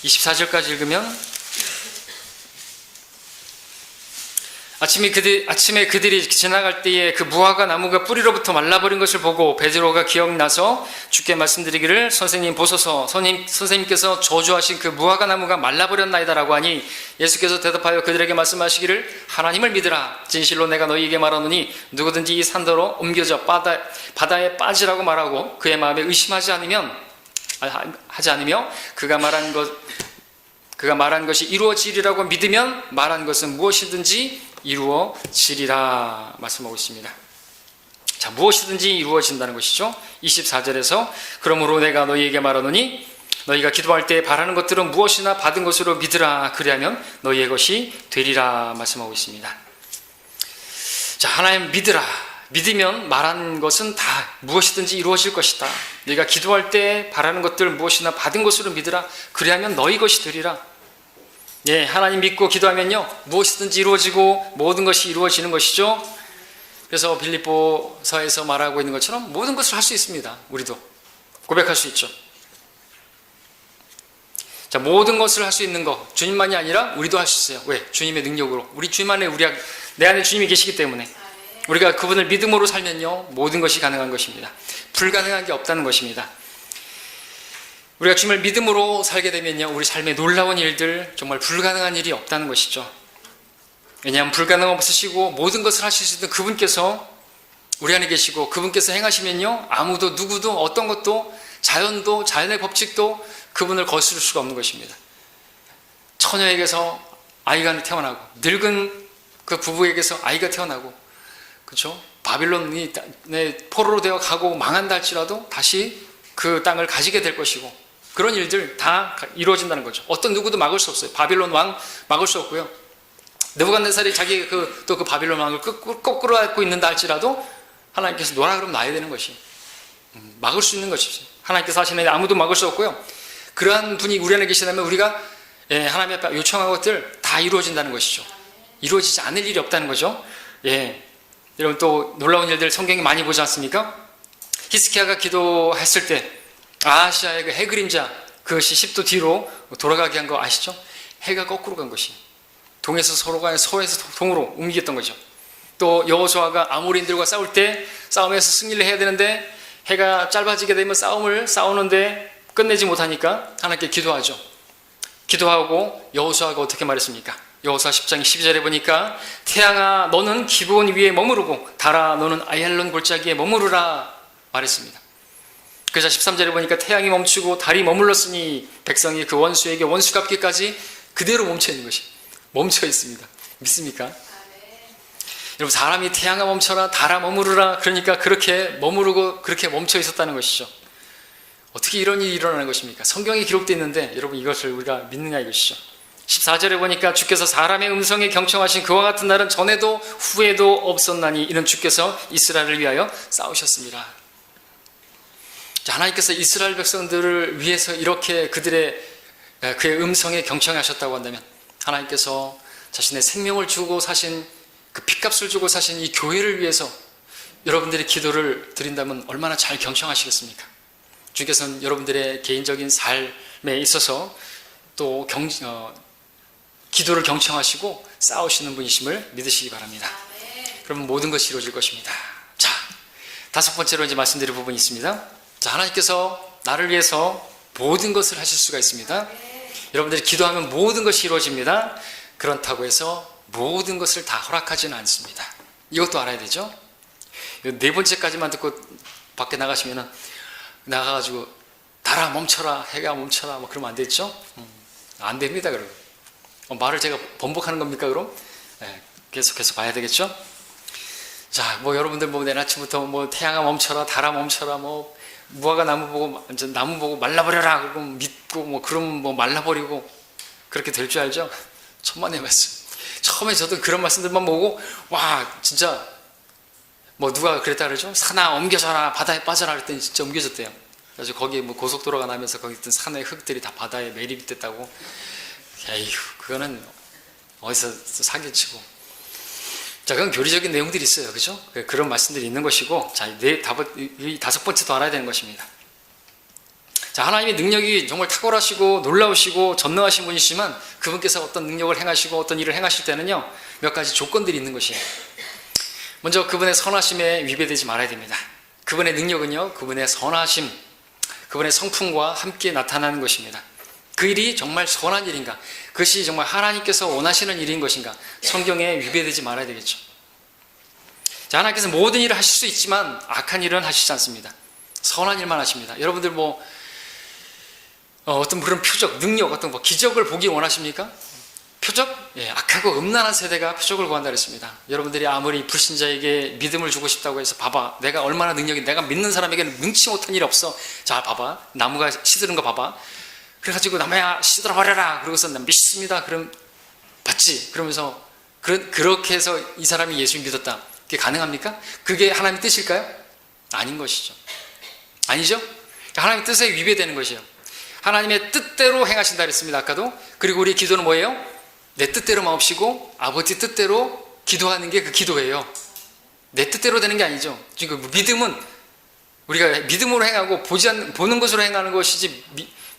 24절까지 읽으면 아침에 그들이 지나갈 때에 그 무화과 나무가 뿌리로부터 말라버린 것을 보고 베드로가 기억나서 주께 말씀드리기를 선생님 보소서, 선생님께서 저주하신 그 무화과 나무가 말라버렸나이다라고 하니 예수께서 대답하여 그들에게 말씀하시기를 하나님을 믿으라. 진실로 내가 너희에게 말하노니 누구든지 이 산더러 옮겨져 바다에 빠지라고 말하고 그의 마음에 의심하지 않으며 그가 말한 것이 이루어지리라고 믿으면 말한 것은 무엇이든지 이루어지리라 말씀하고 있습니다. 자, 무엇이든지 이루어진다는 것이죠. 24절에서 그러므로 내가 너희에게 말하노니 너희가 기도할 때 바라는 것들은 무엇이나 받은 것으로 믿으라. 그리하면 너희의 것이 되리라 말씀하고 있습니다. 자, 하나님 믿으라. 믿으면 말한 것은 다 무엇이든지 이루어질 것이다. 너희가 기도할 때 바라는 것들 무엇이나 받은 것으로 믿으라. 그리하면 너희 것이 되리라. 예, 하나님 믿고 기도하면요 무엇이든지 이루어지고 모든 것이 이루어지는 것이죠. 그래서 빌립보서에서 말하고 있는 것처럼 모든 것을 할 수 있습니다. 우리도 고백할 수 있죠. 자, 모든 것을 할 수 있는 것 주님만이 아니라 우리도 할 수 있어요. 왜? 주님의 능력으로. 우리 주님 안에 내 안에 주님이 계시기 때문에. 우리가 그분을 믿음으로 살면요, 모든 것이 가능한 것입니다. 불가능한 게 없다는 것입니다. 우리가 주님을 믿음으로 살게 되면요, 우리 삶에 놀라운 일들, 정말 불가능한 일이 없다는 것이죠. 왜냐하면 불가능 없으시고 모든 것을 하실 수 있는 그분께서 우리 안에 계시고, 그분께서 행하시면요, 아무도 누구도 어떤 것도, 자연도, 자연의 법칙도 그분을 거스를 수가 없는 것입니다. 처녀에게서 아이가 태어나고, 늙은 그 부부에게서 아이가 태어나고, 그렇죠? 바빌론이 포로로 되어 가고 망한다 할지라도 다시 그 땅을 가지게 될 것이고, 그런 일들 다 이루어진다는 거죠. 어떤 누구도 막을 수 없어요. 바빌론 왕 막을 수 없고요. 느부갓네살이 자기 또 그 바빌론 왕을 거꾸로 앓고 있는다 할지라도 하나님께서 노라 그러면 놔야 되는 것이, 막을 수 있는 것이죠. 하나님께서 하시는 일 아무도 막을 수 없고요. 그러한 분이 우리 안에 계시다면 우리가 하나님 앞에 요청한 것들 다 이루어진다는 것이죠. 이루어지지 않을 일이 없다는 거죠. 여러분, 또 놀라운 일들 성경에 많이 보지 않습니까? 히스기야가 기도했을 때 아시아의 그 해 그림자, 그것이 10도 뒤로 돌아가게 한 거 아시죠? 해가 거꾸로 간 것이, 동에서 서로가 아니라 서에서 동으로 옮겼던 거죠. 또 여호수아가 아모리인들과 싸울 때 싸움에서 승리를 해야 되는데 해가 짧아지게 되면 싸우는데 끝내지 못하니까 하나님께 기도하죠. 기도하고 여호수아가 어떻게 말했습니까? 여호수아 10장 12절에 보니까 태양아 너는 기브온 위에 머무르고 달아 너는 아얄론 골짜기에 머무르라 말했습니다. 그래서 13절에 보니까 태양이 멈추고 달이 머물렀으니 백성이 그 원수에게 원수 갚기까지 그대로 멈춰 있는 것이, 멈춰 있습니다. 믿습니까? 여러분, 사람이 태양아 멈춰라, 달아 머무르라, 그러니까 그렇게 머무르고 그렇게 멈춰 있었다는 것이죠. 어떻게 이런 일이 일어나는 것입니까? 성경에 기록되어 있는데 여러분, 이것을 우리가 믿느냐 이것이죠. 14절에 보니까 주께서 사람의 음성에 경청하신 그와 같은 날은 전에도 후에도 없었나니 이는 주께서 이스라엘을 위하여 싸우셨습니다. 하나님께서 이스라엘 백성들을 위해서 이렇게 그의 음성에 경청하셨다고 한다면, 하나님께서 자신의 생명을 주고 사신, 그 핏값을 주고 사신 이 교회를 위해서 여러분들의 기도를 드린다면 얼마나 잘 경청하시겠습니까? 주께서는 여러분들의 개인적인 삶에 있어서 또 기도를 경청하시고 싸우시는 분이심을 믿으시기 바랍니다. 그러면 모든 것이 이루어질 것입니다. 자, 다섯 번째로 이제 말씀드릴 부분이 있습니다. 자, 하나님께서 나를 위해서 모든 것을 하실 수가 있습니다. 여러분들이 기도하면 모든 것이 이루어집니다. 그렇다고 해서 모든 것을 다 허락하지는 않습니다. 이것도 알아야 되죠. 네 번째까지만 듣고 밖에 나가가지고 달아 멈춰라, 해가 멈춰라, 뭐 그러면 안 되죠. 안 됩니다. 그러면 말을 제가 번복하는 겁니까? 그럼 계속해서 봐야 되겠죠. 자, 뭐 여러분들 내일 아침부터 태양아 멈춰라, 달아 멈춰라, 무화과 나무 보고 말라버려라 그러고 믿고 그러면 말라버리고 그렇게 될 줄 알죠? 천만의 말씀. 처음에 저도 그런 말씀들만 보고 와, 진짜 누가 그랬다 그러죠? 산아 옮겨져라, 바다에 빠져라 그랬더니 진짜 옮겨졌대요. 그래서 거기에 고속도로가 나면서 거기 있던 산의 흙들이 다 바다에 매립이 됐다고. 에휴, 그거는 어디서 사기치고. 자, 그건 교리적인 내용들이 있어요. 그죠? 그런 말씀들이 있는 것이고, 자, 이 다섯 번째도 알아야 되는 것입니다. 자, 하나님의 능력이 정말 탁월하시고 놀라우시고 전능하신 분이시지만 그분께서 어떤 능력을 행하시고 어떤 일을 행하실 때는요, 몇 가지 조건들이 있는 것이에요. 먼저 그분의 선하심에 위배되지 말아야 됩니다. 그분의 능력은요, 그분의 선하심, 그분의 성품과 함께 나타나는 것입니다. 그 일이 정말 선한 일인가? 그것이 정말 하나님께서 원하시는 일인 것인가? 성경에 위배되지 말아야 되겠죠. 자, 하나님께서 모든 일을 하실 수 있지만 악한 일은 하시지 않습니다. 선한 일만 하십니다. 여러분들 어떤 그런 표적, 능력, 어떤 기적을 보기 원하십니까? 표적? 예, 악하고 음란한 세대가 표적을 구한다 그랬습니다. 여러분들이 아무리 불신자에게 믿음을 주고 싶다고 해서 봐봐, 내가 얼마나 능력이, 내가 믿는 사람에게는 능치 못한 일이 없어. 자, 봐봐, 나무가 시드는 거 봐봐. 그래가지고 나무야 시들어 버려라. 그러고서 난 믿습니다. 그럼 봤지? 그러면서 그렇게 해서 이 사람이 예수님 믿었다. 그게 가능합니까? 그게 하나님의 뜻일까요? 아닌 것이죠. 아니죠? 하나님의 뜻에 위배되는 것이에요. 하나님의 뜻대로 행하신다 그랬습니다. 아까도. 그리고 우리 기도는 뭐예요? 내 뜻대로만 없이고 아버지 뜻대로 기도하는 게 그 기도예요. 내 뜻대로 되는 게 아니죠. 지금 믿음은 우리가 믿음으로 행하고 보는 것으로 행하는 것이지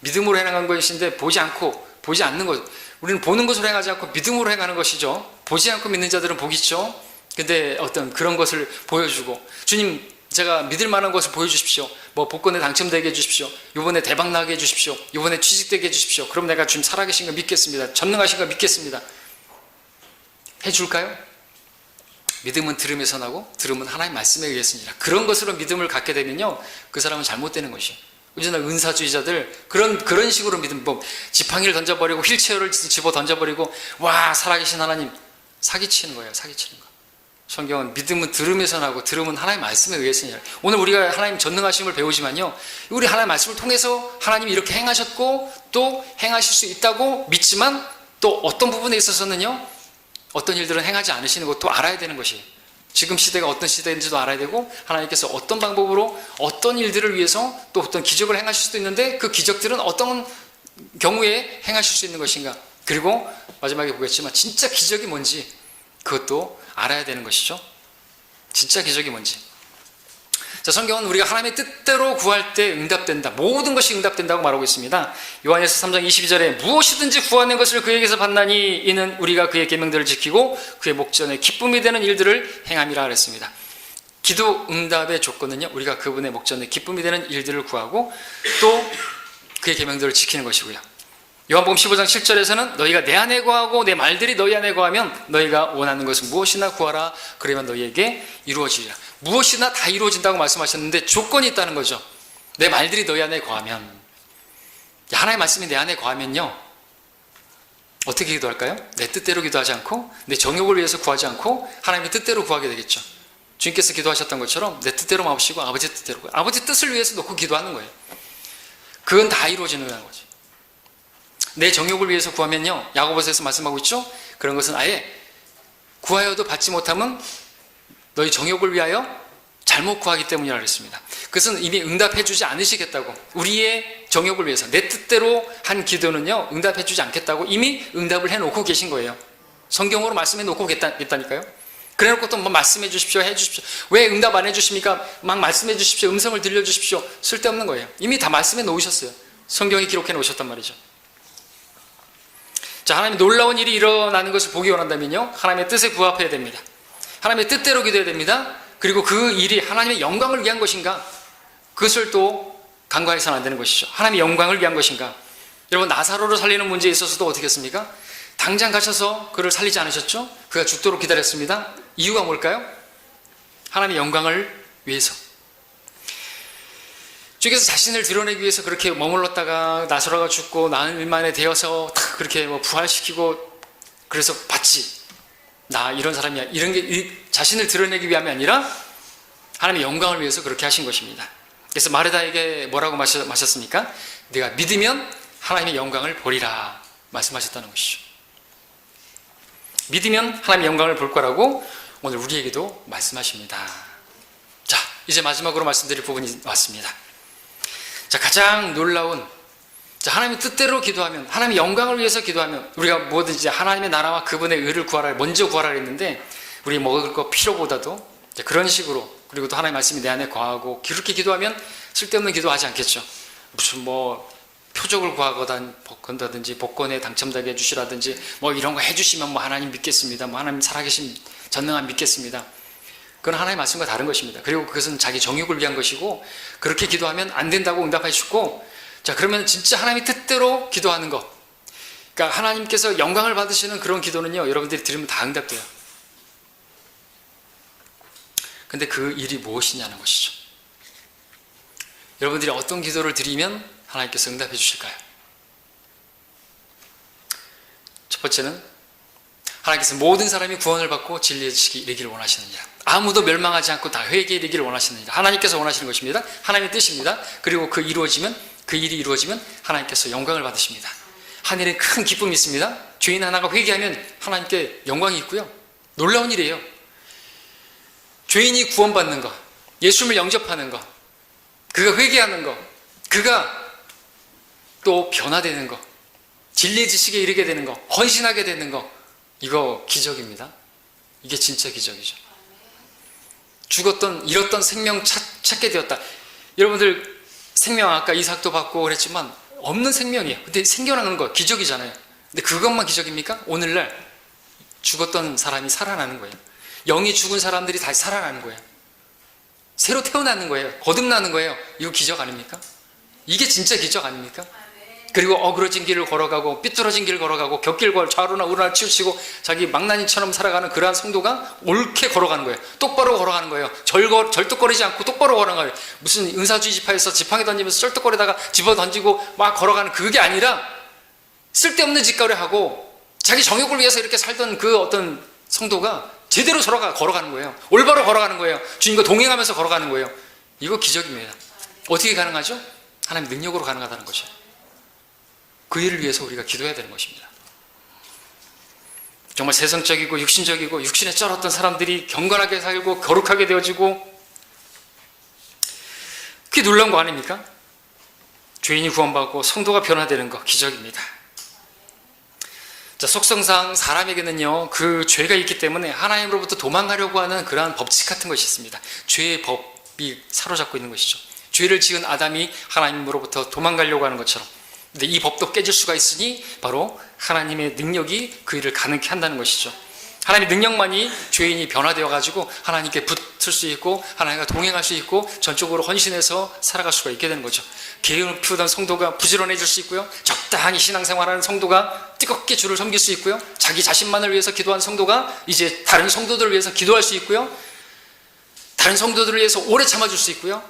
믿음으로 행하는 것인데 보지 않는 것. 우리는 보는 것으로 행하지 않고 믿음으로 행하는 것이죠. 보지 않고 믿는 자들은 복이 있죠. 근데 어떤 그런 것을 보여주고, 주님 제가 믿을 만한 것을 보여주십시오. 뭐 복권에 당첨되게 해주십시오. 이번에 대박 나게 해주십시오. 이번에 취직되게 해주십시오. 그럼 내가 주님 살아계신 거 믿겠습니다. 전능하신 거 믿겠습니다. 해줄까요? 믿음은 들음에서 나고 들음은 하나님 말씀에 의해서니라. 그런 것으로 믿음을 갖게 되면요, 그 사람은 잘못되는 것이에요. 언제나 은사주의자들 그런 식으로 믿음, 뭐 지팡이를 던져버리고 휠체어를 집어 던져버리고 와 살아계신 하나님, 사기치는 거예요. 사기치는 거. 성경은 믿음은 들음에서 나고 들음은 하나님 말씀에 의해서니라. 오늘 우리가 하나님 전능하심을 배우지만요, 우리 하나님 말씀을 통해서 하나님이 이렇게 행하셨고 또 행하실 수 있다고 믿지만, 또 어떤 부분에 있어서는요, 어떤 일들은 행하지 않으시는 것도 알아야 되는 것이에요. 지금 시대가 어떤 시대인지도 알아야 되고, 하나님께서 어떤 방법으로 어떤 일들을 위해서 또 어떤 기적을 행하실 수도 있는데, 그 기적들은 어떤 경우에 행하실 수 있는 것인가, 그리고 마지막에 보겠지만 진짜 기적이 뭔지 그것도 알아야 되는 것이죠. 진짜 기적이 뭔지. 자, 성경은 우리가 하나님의 뜻대로 구할 때 응답된다, 모든 것이 응답된다고 말하고 있습니다. 요한일서 3장 22절에 무엇이든지 구하는 것을 그에게서 받나니 이는 우리가 그의 계명들을 지키고 그의 목전에 기쁨이 되는 일들을 행함이라 그랬습니다. 기도 응답의 조건은요, 우리가 그분의 목전에 기쁨이 되는 일들을 구하고 또 그의 계명들을 지키는 것이고요. 요한복음 15장 7절에서는 너희가 내 안에 거하고 내 말들이 너희 안에 거하면 너희가 원하는 것은 무엇이나 구하라, 그러면 너희에게 이루어지리라. 무엇이나 다 이루어진다고 말씀하셨는데 조건이 있다는 거죠. 내 말들이 너희 안에 거하면, 하나님의 말씀이 내 안에 거하면요, 어떻게 기도할까요? 내 뜻대로 기도하지 않고 내 정욕을 위해서 구하지 않고 하나님의 뜻대로 구하게 되겠죠. 주님께서 기도하셨던 것처럼 내 뜻대로 마시고 아버지 뜻대로, 아버지 뜻을 위해서 놓고 기도하는 거예요. 그건 다 이루어지는 거죠. 내 정욕을 위해서 구하면요, 야고보서에서 말씀하고 있죠. 그런 것은 아예 구하여도 받지 못하면 너희 정욕을 위하여 잘못 구하기 때문이라고 했습니다. 그것은 이미 응답해 주지 않으시겠다고, 우리의 정욕을 위해서 내 뜻대로 한 기도는요 응답해 주지 않겠다고 이미 응답을 해놓고 계신 거예요. 성경으로 말씀해 놓고 있다니까요. 그래놓고 또 뭐 말씀해 주십시오, 해 주십시오. 왜 응답 안 해 주십니까? 막 말씀해 주십시오, 음성을 들려 주십시오. 쓸데없는 거예요. 이미 다 말씀해 놓으셨어요. 성경이 기록해 놓으셨단 말이죠. 자, 하나님의 놀라운 일이 일어나는 것을 보기 원한다면요, 하나님의 뜻에 부합해야 됩니다. 하나님의 뜻대로 기도해야 됩니다. 그리고 그 일이 하나님의 영광을 위한 것인가, 그것을 또 간과해서는 안 되는 것이죠. 하나님의 영광을 위한 것인가. 여러분, 나사로를 살리는 문제에 있어서도 어떻게 했습니까? 당장 가셔서 그를 살리지 않으셨죠? 그가 죽도록 기다렸습니다. 이유가 뭘까요? 하나님의 영광을 위해서. 주께서 자신을 드러내기 위해서 그렇게 머물렀다가 나사로가 죽고 나흘 만에 되어서 탁 그렇게 뭐 부활시키고, 그래서 봤지, 나 이런 사람이야, 이런 게 자신을 드러내기 위함이 아니라 하나님의 영광을 위해서 그렇게 하신 것입니다. 그래서 마르다에게 뭐라고 마셨습니까? 네가 믿으면 하나님의 영광을 보리라 말씀하셨다는 것이죠. 믿으면 하나님의 영광을 볼 거라고 오늘 우리에게도 말씀하십니다. 자, 이제 마지막으로 말씀드릴 부분이 왔습니다. 자, 가장 놀라운, 자, 하나님의 뜻대로 기도하면, 하나님의 영광을 위해서 기도하면, 우리가 뭐든지 하나님의 나라와 그분의 의를 구하라, 먼저 구하라 했는데, 우리 먹을 거 필요보다도 그런 식으로, 그리고 또 하나님의 말씀이 내 안에 거하고, 그렇게 기도하면 쓸데없는 기도하지 않겠죠. 무슨 뭐 표적을 구하거든지 복권에 당첨되게 해주시라든지 뭐 이런 거 해주시면 뭐 하나님 믿겠습니다, 뭐 하나님 살아계신 전능한 믿겠습니다. 그건 하나님의 말씀과 다른 것입니다. 그리고 그것은 자기 정욕을 위한 것이고, 그렇게 기도하면 안 된다고 응답해 주셨고, 자, 그러면 진짜 하나님의 뜻대로 기도하는 것, 그러니까 하나님께서 영광을 받으시는 그런 기도는요, 여러분들이 들으면 다 응답돼요. 근데 그 일이 무엇이냐는 것이죠. 여러분들이 어떤 기도를 드리면 하나님께서 응답해 주실까요? 첫 번째는 하나님께서 모든 사람이 구원을 받고 진리에 이르기를 원하시느니라. 아무도 멸망하지 않고 다 회개에 이르기를 원하시느니라. 하나님께서 원하시는 것입니다. 하나님의 뜻입니다. 그리고 그 일이 이루어지면 하나님께서 영광을 받으십니다. 하늘에 큰 기쁨이 있습니다. 죄인 하나가 회개하면 하나님께 영광이 있고요, 놀라운 일이에요. 죄인이 구원받는 것, 예수님을 영접하는 것, 그가 회개하는 것, 그가 또 변화되는 것, 진리의 지식에 이르게 되는 것, 헌신하게 되는 것, 이거 기적입니다. 이게 진짜 기적이죠. 죽었던, 잃었던 생명 찾게 되었다. 여러분들 생명 아까 이삭도 받고 그랬지만 없는 생명이에요. 근데 생겨나는 거 기적이잖아요. 근데 그것만 기적입니까? 오늘날 죽었던 사람이 살아나는 거예요. 영이 죽은 사람들이 다시 살아나는 거예요. 새로 태어나는 거예요. 거듭나는 거예요. 이거 기적 아닙니까? 이게 진짜 기적 아닙니까? 그리고 어그러진 길을 걸어가고 삐뚤어진 길을 걸어가고 곁길 좌우나 우로나 치우치고 자기 망나니처럼 살아가는 그러한 성도가 옳게 걸어가는 거예요. 똑바로 걸어가는 거예요. 절뚝거리지 않고 똑바로 걸어가는 거예요. 무슨 은사주의 지파에서 지팡이 던지면서 절뚝거리다가 집어 던지고 막 걸어가는 그게 아니라 쓸데없는 짓거리 하고 자기 정욕을 위해서 이렇게 살던 그 어떤 성도가 제대로 걸어가는 거예요. 올바로 걸어가는 거예요. 주님과 동행하면서 걸어가는 거예요. 이거 기적입니다. 어떻게 가능하죠? 하나님 능력으로 가능하다는 거죠. 그 일을 위해서 우리가 기도해야 되는 것입니다. 정말 세상적이고 육신적이고 육신에 쩔었던 사람들이 경건하게 살고 거룩하게 되어지고, 그게 놀라운 거 아닙니까? 죄인이 구원받고 성도가 변화되는 거 기적입니다. 자, 속성상 사람에게는요 그 죄가 있기 때문에 하나님으로부터 도망가려고 하는 그러한 법칙 같은 것이 있습니다. 죄의 법이 사로잡고 있는 것이죠. 죄를 지은 아담이 하나님으로부터 도망가려고 하는 것처럼. 근데 이 법도 깨질 수가 있으니 바로 하나님의 능력이 그 일을 가능케 한다는 것이죠. 하나님의 능력만이 죄인이 변화되어 가지고 하나님께 붙을 수 있고 하나님과 동행할 수 있고 전적으로 헌신해서 살아갈 수가 있게 되는 거죠. 계획을 피우던 성도가 부지런해질 수 있고요, 적당히 신앙생활하는 성도가 뜨겁게 주를 섬길 수 있고요, 자기 자신만을 위해서 기도한 성도가 이제 다른 성도들을 위해서 기도할 수 있고요, 다른 성도들을 위해서 오래 참아줄 수 있고요.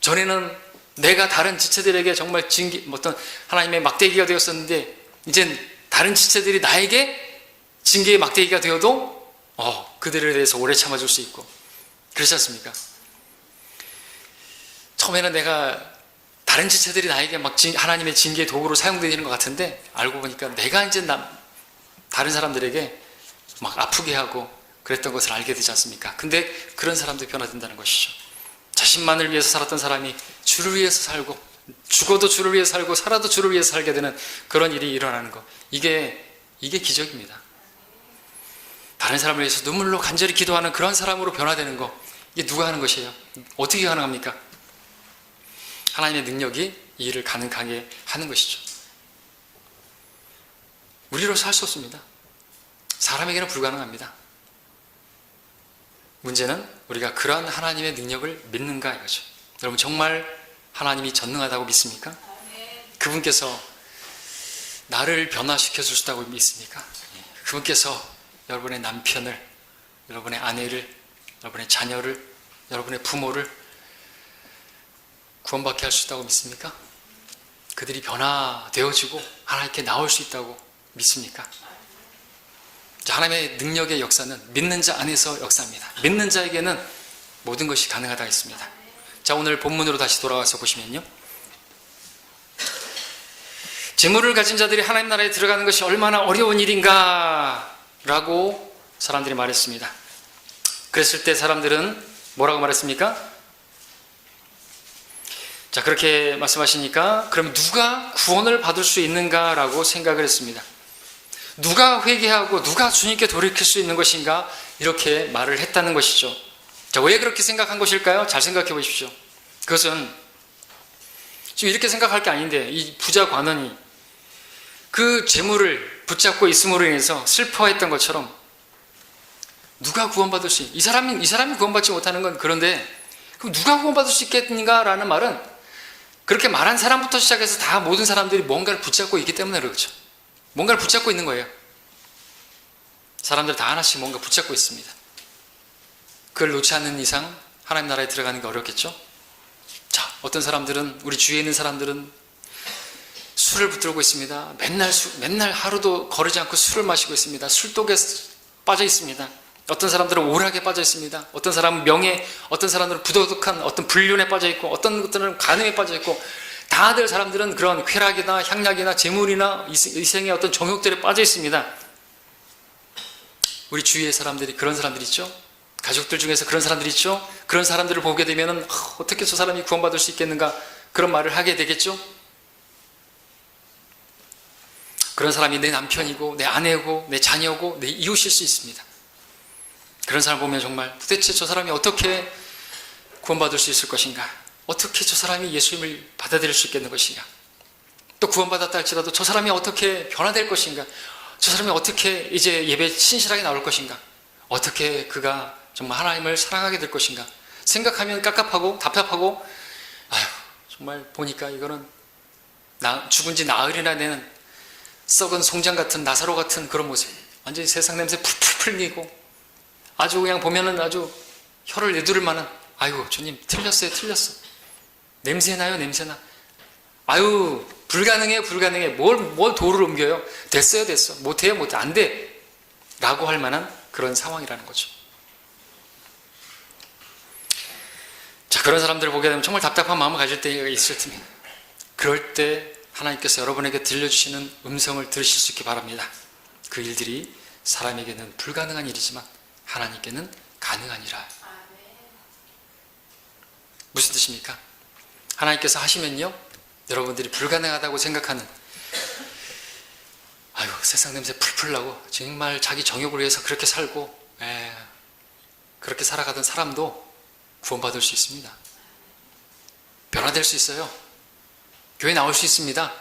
전에는 내가 다른 지체들에게 정말 어떤 하나님의 막대기가 되었었는데 이젠 다른 지체들이 나에게 징계의 막대기가 되어도 그들에 대해서 오래 참아줄 수 있고, 그렇지 않습니까? 처음에는 내가 다른 지체들이 나에게 막 하나님의 징계의 도구로 사용되는 것 같은데 알고 보니까 내가 이제 다른 사람들에게 막 아프게 하고 그랬던 것을 알게 되지 않습니까? 근데 그런 사람들이 변화된다는 것이죠. 자신만을 위해서 살았던 사람이 주를 위해서 살고, 죽어도 주를 위해서 살고 살아도 주를 위해서 살게 되는 그런 일이 일어나는 것, 이게 기적입니다. 다른 사람을 위해서 눈물로 간절히 기도하는 그런 사람으로 변화되는 것, 이게 누가 하는 것이에요? 어떻게 가능합니까? 하나님의 능력이 이 일을 가능하게 하는 것이죠. 우리로서 할 수 없습니다. 사람에게는 불가능합니다. 문제는 우리가 그러한 하나님의 능력을 믿는가 이거죠. 여러분 정말 하나님이 전능하다고 믿습니까? 그분께서 나를 변화시켜 줄 수 있다고 믿습니까? 그분께서 여러분의 남편을, 여러분의 아내를, 여러분의 자녀를, 여러분의 부모를 구원받게 할 수 있다고 믿습니까? 그들이 변화되어지고 하나님께 나올 수 있다고 믿습니까? 하나님의 능력의 역사는 믿는 자 안에서 역사입니다. 믿는 자에게는 모든 것이 가능하다 했습니다. 자, 오늘 본문으로 다시 돌아와서 보시면요, 재물을 가진 자들이 하나님 나라에 들어가는 것이 얼마나 어려운 일인가 라고 사람들이 말했습니다. 그랬을 때 사람들은 뭐라고 말했습니까? 자, 그렇게 말씀하시니까 그럼 누가 구원을 받을 수 있는가 라고 생각을 했습니다. 누가 회개하고 누가 주님께 돌이킬 수 있는 것인가, 이렇게 말을 했다는 것이죠. 자, 왜 그렇게 생각한 것일까요? 잘 생각해 보십시오. 그것은 지금 이렇게 생각할 게 아닌데, 이 부자 관원이 그 재물을 붙잡고 있음으로 인해서 슬퍼했던 것처럼 누가 구원받을 수 이 사람이 구원받지 못하는 건 그런데 그럼 누가 구원받을 수 있겠는가 라는 말은, 그렇게 말한 사람부터 시작해서 다 모든 사람들이 뭔가를 붙잡고 있기 때문에 그렇죠. 뭔가를 붙잡고 있는 거예요. 사람들 다 하나씩 뭔가 붙잡고 있습니다. 그걸 놓지 않는 이상 하나님 나라에 들어가는 게 어렵겠죠. 자, 어떤 사람들은, 우리 주위에 있는 사람들은 술을 붙들고 있습니다. 맨날 하루도 거르지 않고 술을 마시고 있습니다. 술독에 빠져 있습니다. 어떤 사람들은 오락에 빠져 있습니다. 어떤 사람은 명예, 어떤 사람들은 부도덕한 어떤 불륜에 빠져 있고, 어떤 것들은 간음에 빠져 있고, 다들 사람들은 그런 쾌락이나 향락이나 재물이나 이생의 어떤 정욕들에 빠져 있습니다. 우리 주위의 사람들이 그런 사람들이 있죠. 가족들 중에서 그런 사람들이 있죠. 그런 사람들을 보게 되면 어떻게 저 사람이 구원받을 수 있겠는가, 그런 말을 하게 되겠죠. 그런 사람이 내 남편이고 내 아내고 내 자녀고 내 이웃일 수 있습니다. 그런 사람 보면 정말 도대체 저 사람이 어떻게 구원받을 수 있을 것인가, 어떻게 저 사람이 예수님을 받아들일 수 있겠는 것인가, 또 구원받았다 할지라도 저 사람이 어떻게 변화될 것인가, 저 사람이 어떻게 이제 예배 신실하게 나올 것인가, 어떻게 그가 정말 하나님을 사랑하게 될 것인가 생각하면 깝깝하고 답답하고, 아휴, 정말 보니까 이거는 죽은 지 나흘이나 되는 썩은 송장 같은 나사로 같은 그런 모습, 완전히 세상 냄새 풀풀 풀리고 아주 그냥 보면은 아주 혀를 내두를 만한, 아이고 주님 틀렸어요, 틀렸어, 냄새나요, 냄새나, 아유 불가능해, 뭘 도를 옮겨요, 됐어요, 못해요, 못해, 안 돼 라고 할 만한 그런 상황이라는 거죠. 자, 그런 사람들을 보게 되면 정말 답답한 마음을 가질 때가 있을 텐데, 그럴 때 하나님께서 여러분에게 들려주시는 음성을 들으실 수 있기 바랍니다. 그 일들이 사람에게는 불가능한 일이지만 하나님께는 가능하니라. 무슨 뜻입니까? 하나님께서 하시면요, 여러분들이 불가능하다고 생각하는, 아유 세상 냄새 풀풀 나고 정말 자기 정욕을 위해서 그렇게 살고 그렇게 살아가던 사람도 구원받을 수 있습니다. 변화될 수 있어요. 교회 나올 수 있습니다.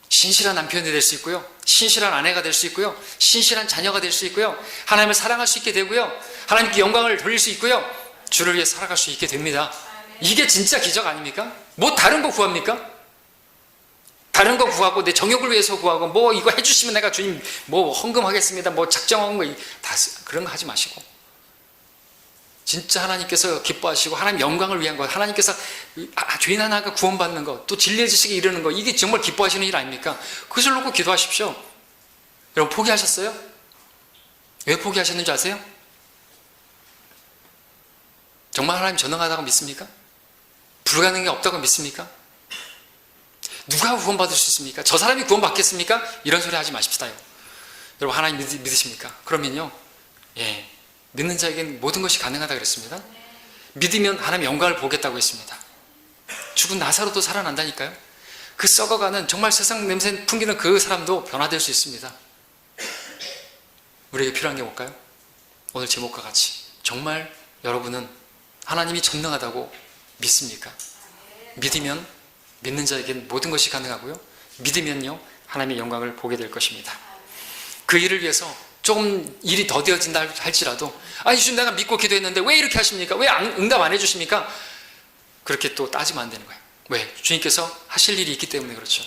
신실한 남편이 될 수 있고요, 신실한 아내가 될 수 있고요, 신실한 자녀가 될 수 있고요, 하나님을 사랑할 수 있게 되고요, 하나님께 영광을 돌릴 수 있고요, 주를 위해 살아갈 수 있게 됩니다. 이게 진짜 기적 아닙니까? 뭐 다른 거 구합니까? 다른 거 구하고 내 정욕을 위해서 구하고 뭐 이거 해주시면 내가 주님 뭐 헌금하겠습니다, 뭐 작정한 거 다 그런 거 하지 마시고, 진짜 하나님께서 기뻐하시고 하나님 영광을 위한 것, 하나님께서 죄인 하나가 구원받는 것, 또 진리의 지식에 이르는 것, 이게 정말 기뻐하시는 일 아닙니까? 그것을 놓고 기도하십시오. 여러분 포기하셨어요? 왜 포기하셨는지 아세요? 정말 하나님 전능하다고 믿습니까? 불가능한 게 없다고 믿습니까? 누가 구원받을 수 있습니까? 저 사람이 구원받겠습니까? 이런 소리 하지 마십시다요. 여러분 하나님 믿으십니까? 그러면요, 믿는 자에게는 모든 것이 가능하다 그랬습니다. 믿으면 하나님 영광을 보겠다고 했습니다. 죽은 나사로도 살아난다니까요. 그 썩어가는 정말 세상 냄새 풍기는 그 사람도 변화될 수 있습니다. 우리에게 필요한 게 뭘까요? 오늘 제목과 같이 정말 여러분은 하나님이 전능하다고 믿습니까? 믿으면 믿는 자에게는 모든 것이 가능하고요, 믿으면요 하나님의 영광을 보게 될 것입니다. 그 일을 위해서 조금 일이 더뎌진다 할지라도, 주님 내가 믿고 기도했는데 왜 이렇게 하십니까? 왜 응답 안 해주십니까? 그렇게 또 따지면 안 되는 거예요. 왜? 주님께서 하실 일이 있기 때문에 그렇죠.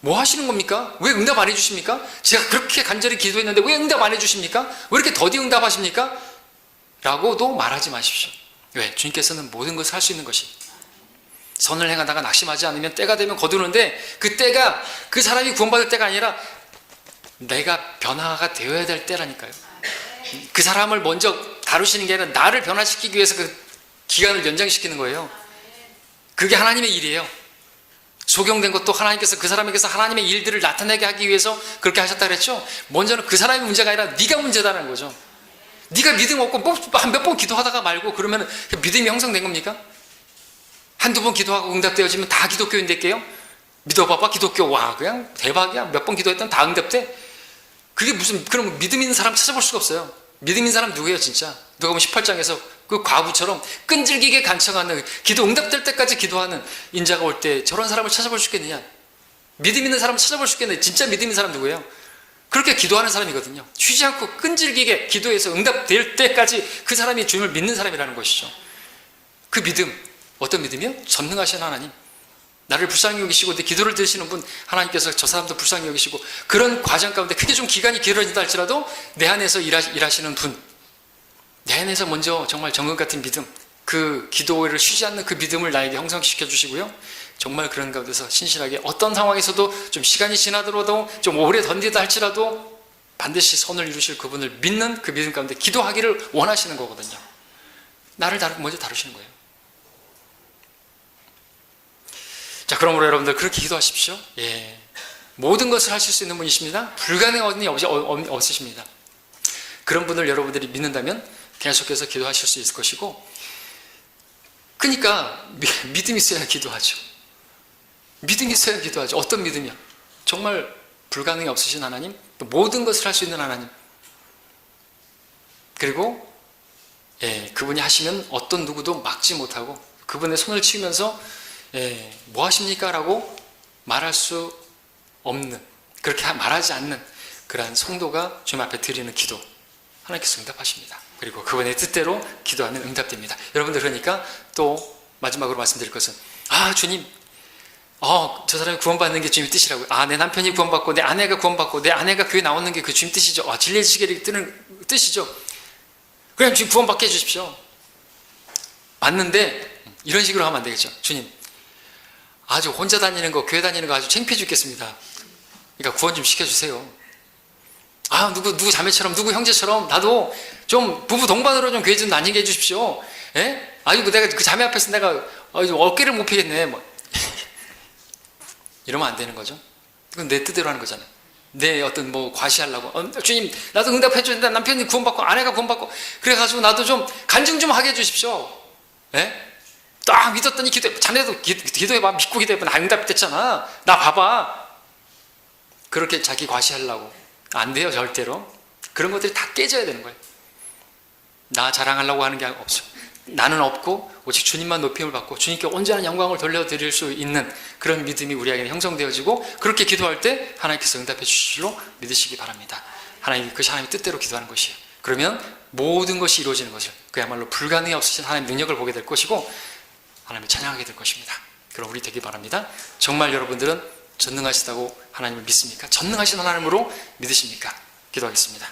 뭐 하시는 겁니까? 왜 응답 안 해주십니까? 제가 그렇게 간절히 기도했는데 왜 응답 안 해주십니까? 왜 이렇게 더디 응답하십니까? 라고도 말하지 마십시오. 왜? 주님께서는 모든 것을 할 수 있는 것이, 선을 행하다가 낙심하지 않으면 때가 되면 거두는데, 그 때가 그 사람이 구원받을 때가 아니라 내가 변화가 되어야 될 때라니까요. 그 사람을 먼저 다루시는 게 아니라 나를 변화시키기 위해서 그 기간을 연장시키는 거예요. 그게 하나님의 일이에요. 소경된 것도 하나님께서 그 사람에게서 하나님의 일들을 나타내게 하기 위해서 그렇게 하셨다 그랬죠. 먼저는 그 사람이 문제가 아니라 네가 문제다라는 거죠. 네가 믿음 없고 몇 번 기도하다가 말고 그러면 믿음이 형성된 겁니까? 한두 번 기도하고 응답되어지면 다 기독교인 될게요? 믿어봐봐 기독교, 와 그냥 대박이야, 몇 번 기도했던 다 응답돼? 그게 무슨, 그럼 믿음 있는 사람 찾아볼 수가 없어요. 믿음 있는 사람 누구예요 진짜? 누가 보면 18장에서 그 과부처럼 끈질기게 간청하는, 기도 응답될 때까지 기도하는 인자가 올 때 저런 사람을 찾아볼 수 있겠느냐? 믿음 있는 사람 찾아볼 수 있겠느냐? 진짜 믿음 있는 사람 누구예요? 그렇게 기도하는 사람이거든요. 쉬지 않고 끈질기게 기도해서 응답될 때까지 그 사람이 주님을 믿는 사람이라는 것이죠. 그 믿음, 어떤 믿음이요? 전능하신 하나님, 나를 불쌍히 여기시고 내 기도를 들으시는 분, 하나님께서 저 사람도 불쌍히 여기시고, 그런 과정 가운데 크게 좀 기간이 길어진다 할지라도 내 안에서 일하시는 분, 내 안에서 먼저 정말 정금 같은 믿음, 그 기도를 쉬지 않는 그 믿음을 나에게 형성시켜 주시고요, 정말 그런 가운데서 신실하게 어떤 상황에서도 좀 시간이 지나더라도 좀 오래 던지다 할지라도 반드시 선을 이루실 그분을 믿는 그 믿음 가운데 기도하기를 원하시는 거거든요. 나를 먼저 다루시는 거예요. 자, 그러므로 여러분들 그렇게 기도하십시오. 모든 것을 하실 수 있는 분이십니다. 불가능한 분이 없으십니다. 그런 분을 여러분들이 믿는다면 계속해서 기도하실 수 있을 것이고, 그러니까 믿음이 있어야 기도하죠. 믿음이 있어야 기도하죠. 어떤 믿음이요? 정말 불가능이 없으신 하나님, 또 모든 것을 할 수 있는 하나님, 그리고 그분이 하시면 어떤 누구도 막지 못하고 그분의 손을 치우면서 뭐 하십니까? 라고 말할 수 없는, 그렇게 말하지 않는 그러한 성도가 주님 앞에 드리는 기도 하나님께서 응답하십니다. 그리고 그분의 뜻대로 기도하면 응답됩니다. 여러분들, 그러니까 또 마지막으로 말씀드릴 것은, 주님, 저 사람이 구원받는 게 주님 뜻이라고요. 내 남편이 구원받고 내 아내가 구원받고 내 아내가 교회 나오는 게 그 주님 뜻이죠. 진리의 지식이 뜨는 뜻이죠. 그럼 주님 구원받게 해주십시오. 맞는데 이런 식으로 하면 안 되겠죠. 주님, 아주 혼자 다니는 거, 교회 다니는 거 아주 창피해 죽겠습니다. 그러니까 구원 좀 시켜주세요. 누구 자매처럼, 누구 형제처럼 나도 좀 부부 동반으로 좀 교회 좀 다니게 해주십시오. 예? 내가 그 자매 앞에서 내가 어깨를 못 펴겠네. 이러면 안 되는 거죠. 그건 내 뜻대로 하는 거잖아요. 내 어떤 과시하려고. 주님, 나도 응답해줘야 된다. 남편이 구원받고 아내가 구원받고 그래가지고 나도 좀 간증 좀 하게 해주십시오. 예? 딱 믿었더니 기도해. 자네도 기도해봐. 믿고 기도해봐. 나 응답됐잖아. 나 봐봐. 그렇게 자기 과시하려고. 안 돼요, 절대로. 그런 것들이 다 깨져야 되는 거예요. 나 자랑하려고 하는 게 없죠. 나는 없고 오직 주님만 높임을 받고 주님께 온전한 영광을 돌려드릴 수 있는 그런 믿음이 우리에게 형성되어지고, 그렇게 기도할 때 하나님께서 응답해 주실 줄로 믿으시기 바랍니다. 그것이 하나님의 뜻대로 기도하는 것이에요. 그러면 모든 것이 이루어지는 것을, 그야말로 불가능이 없으신 하나님의 능력을 보게 될 것이고 하나님을 찬양하게 될 것입니다. 그럼 우리 되기 바랍니다. 정말 여러분들은 전능하시다고 하나님을 믿습니까? 전능하신 하나님으로 믿으십니까? 기도하겠습니다.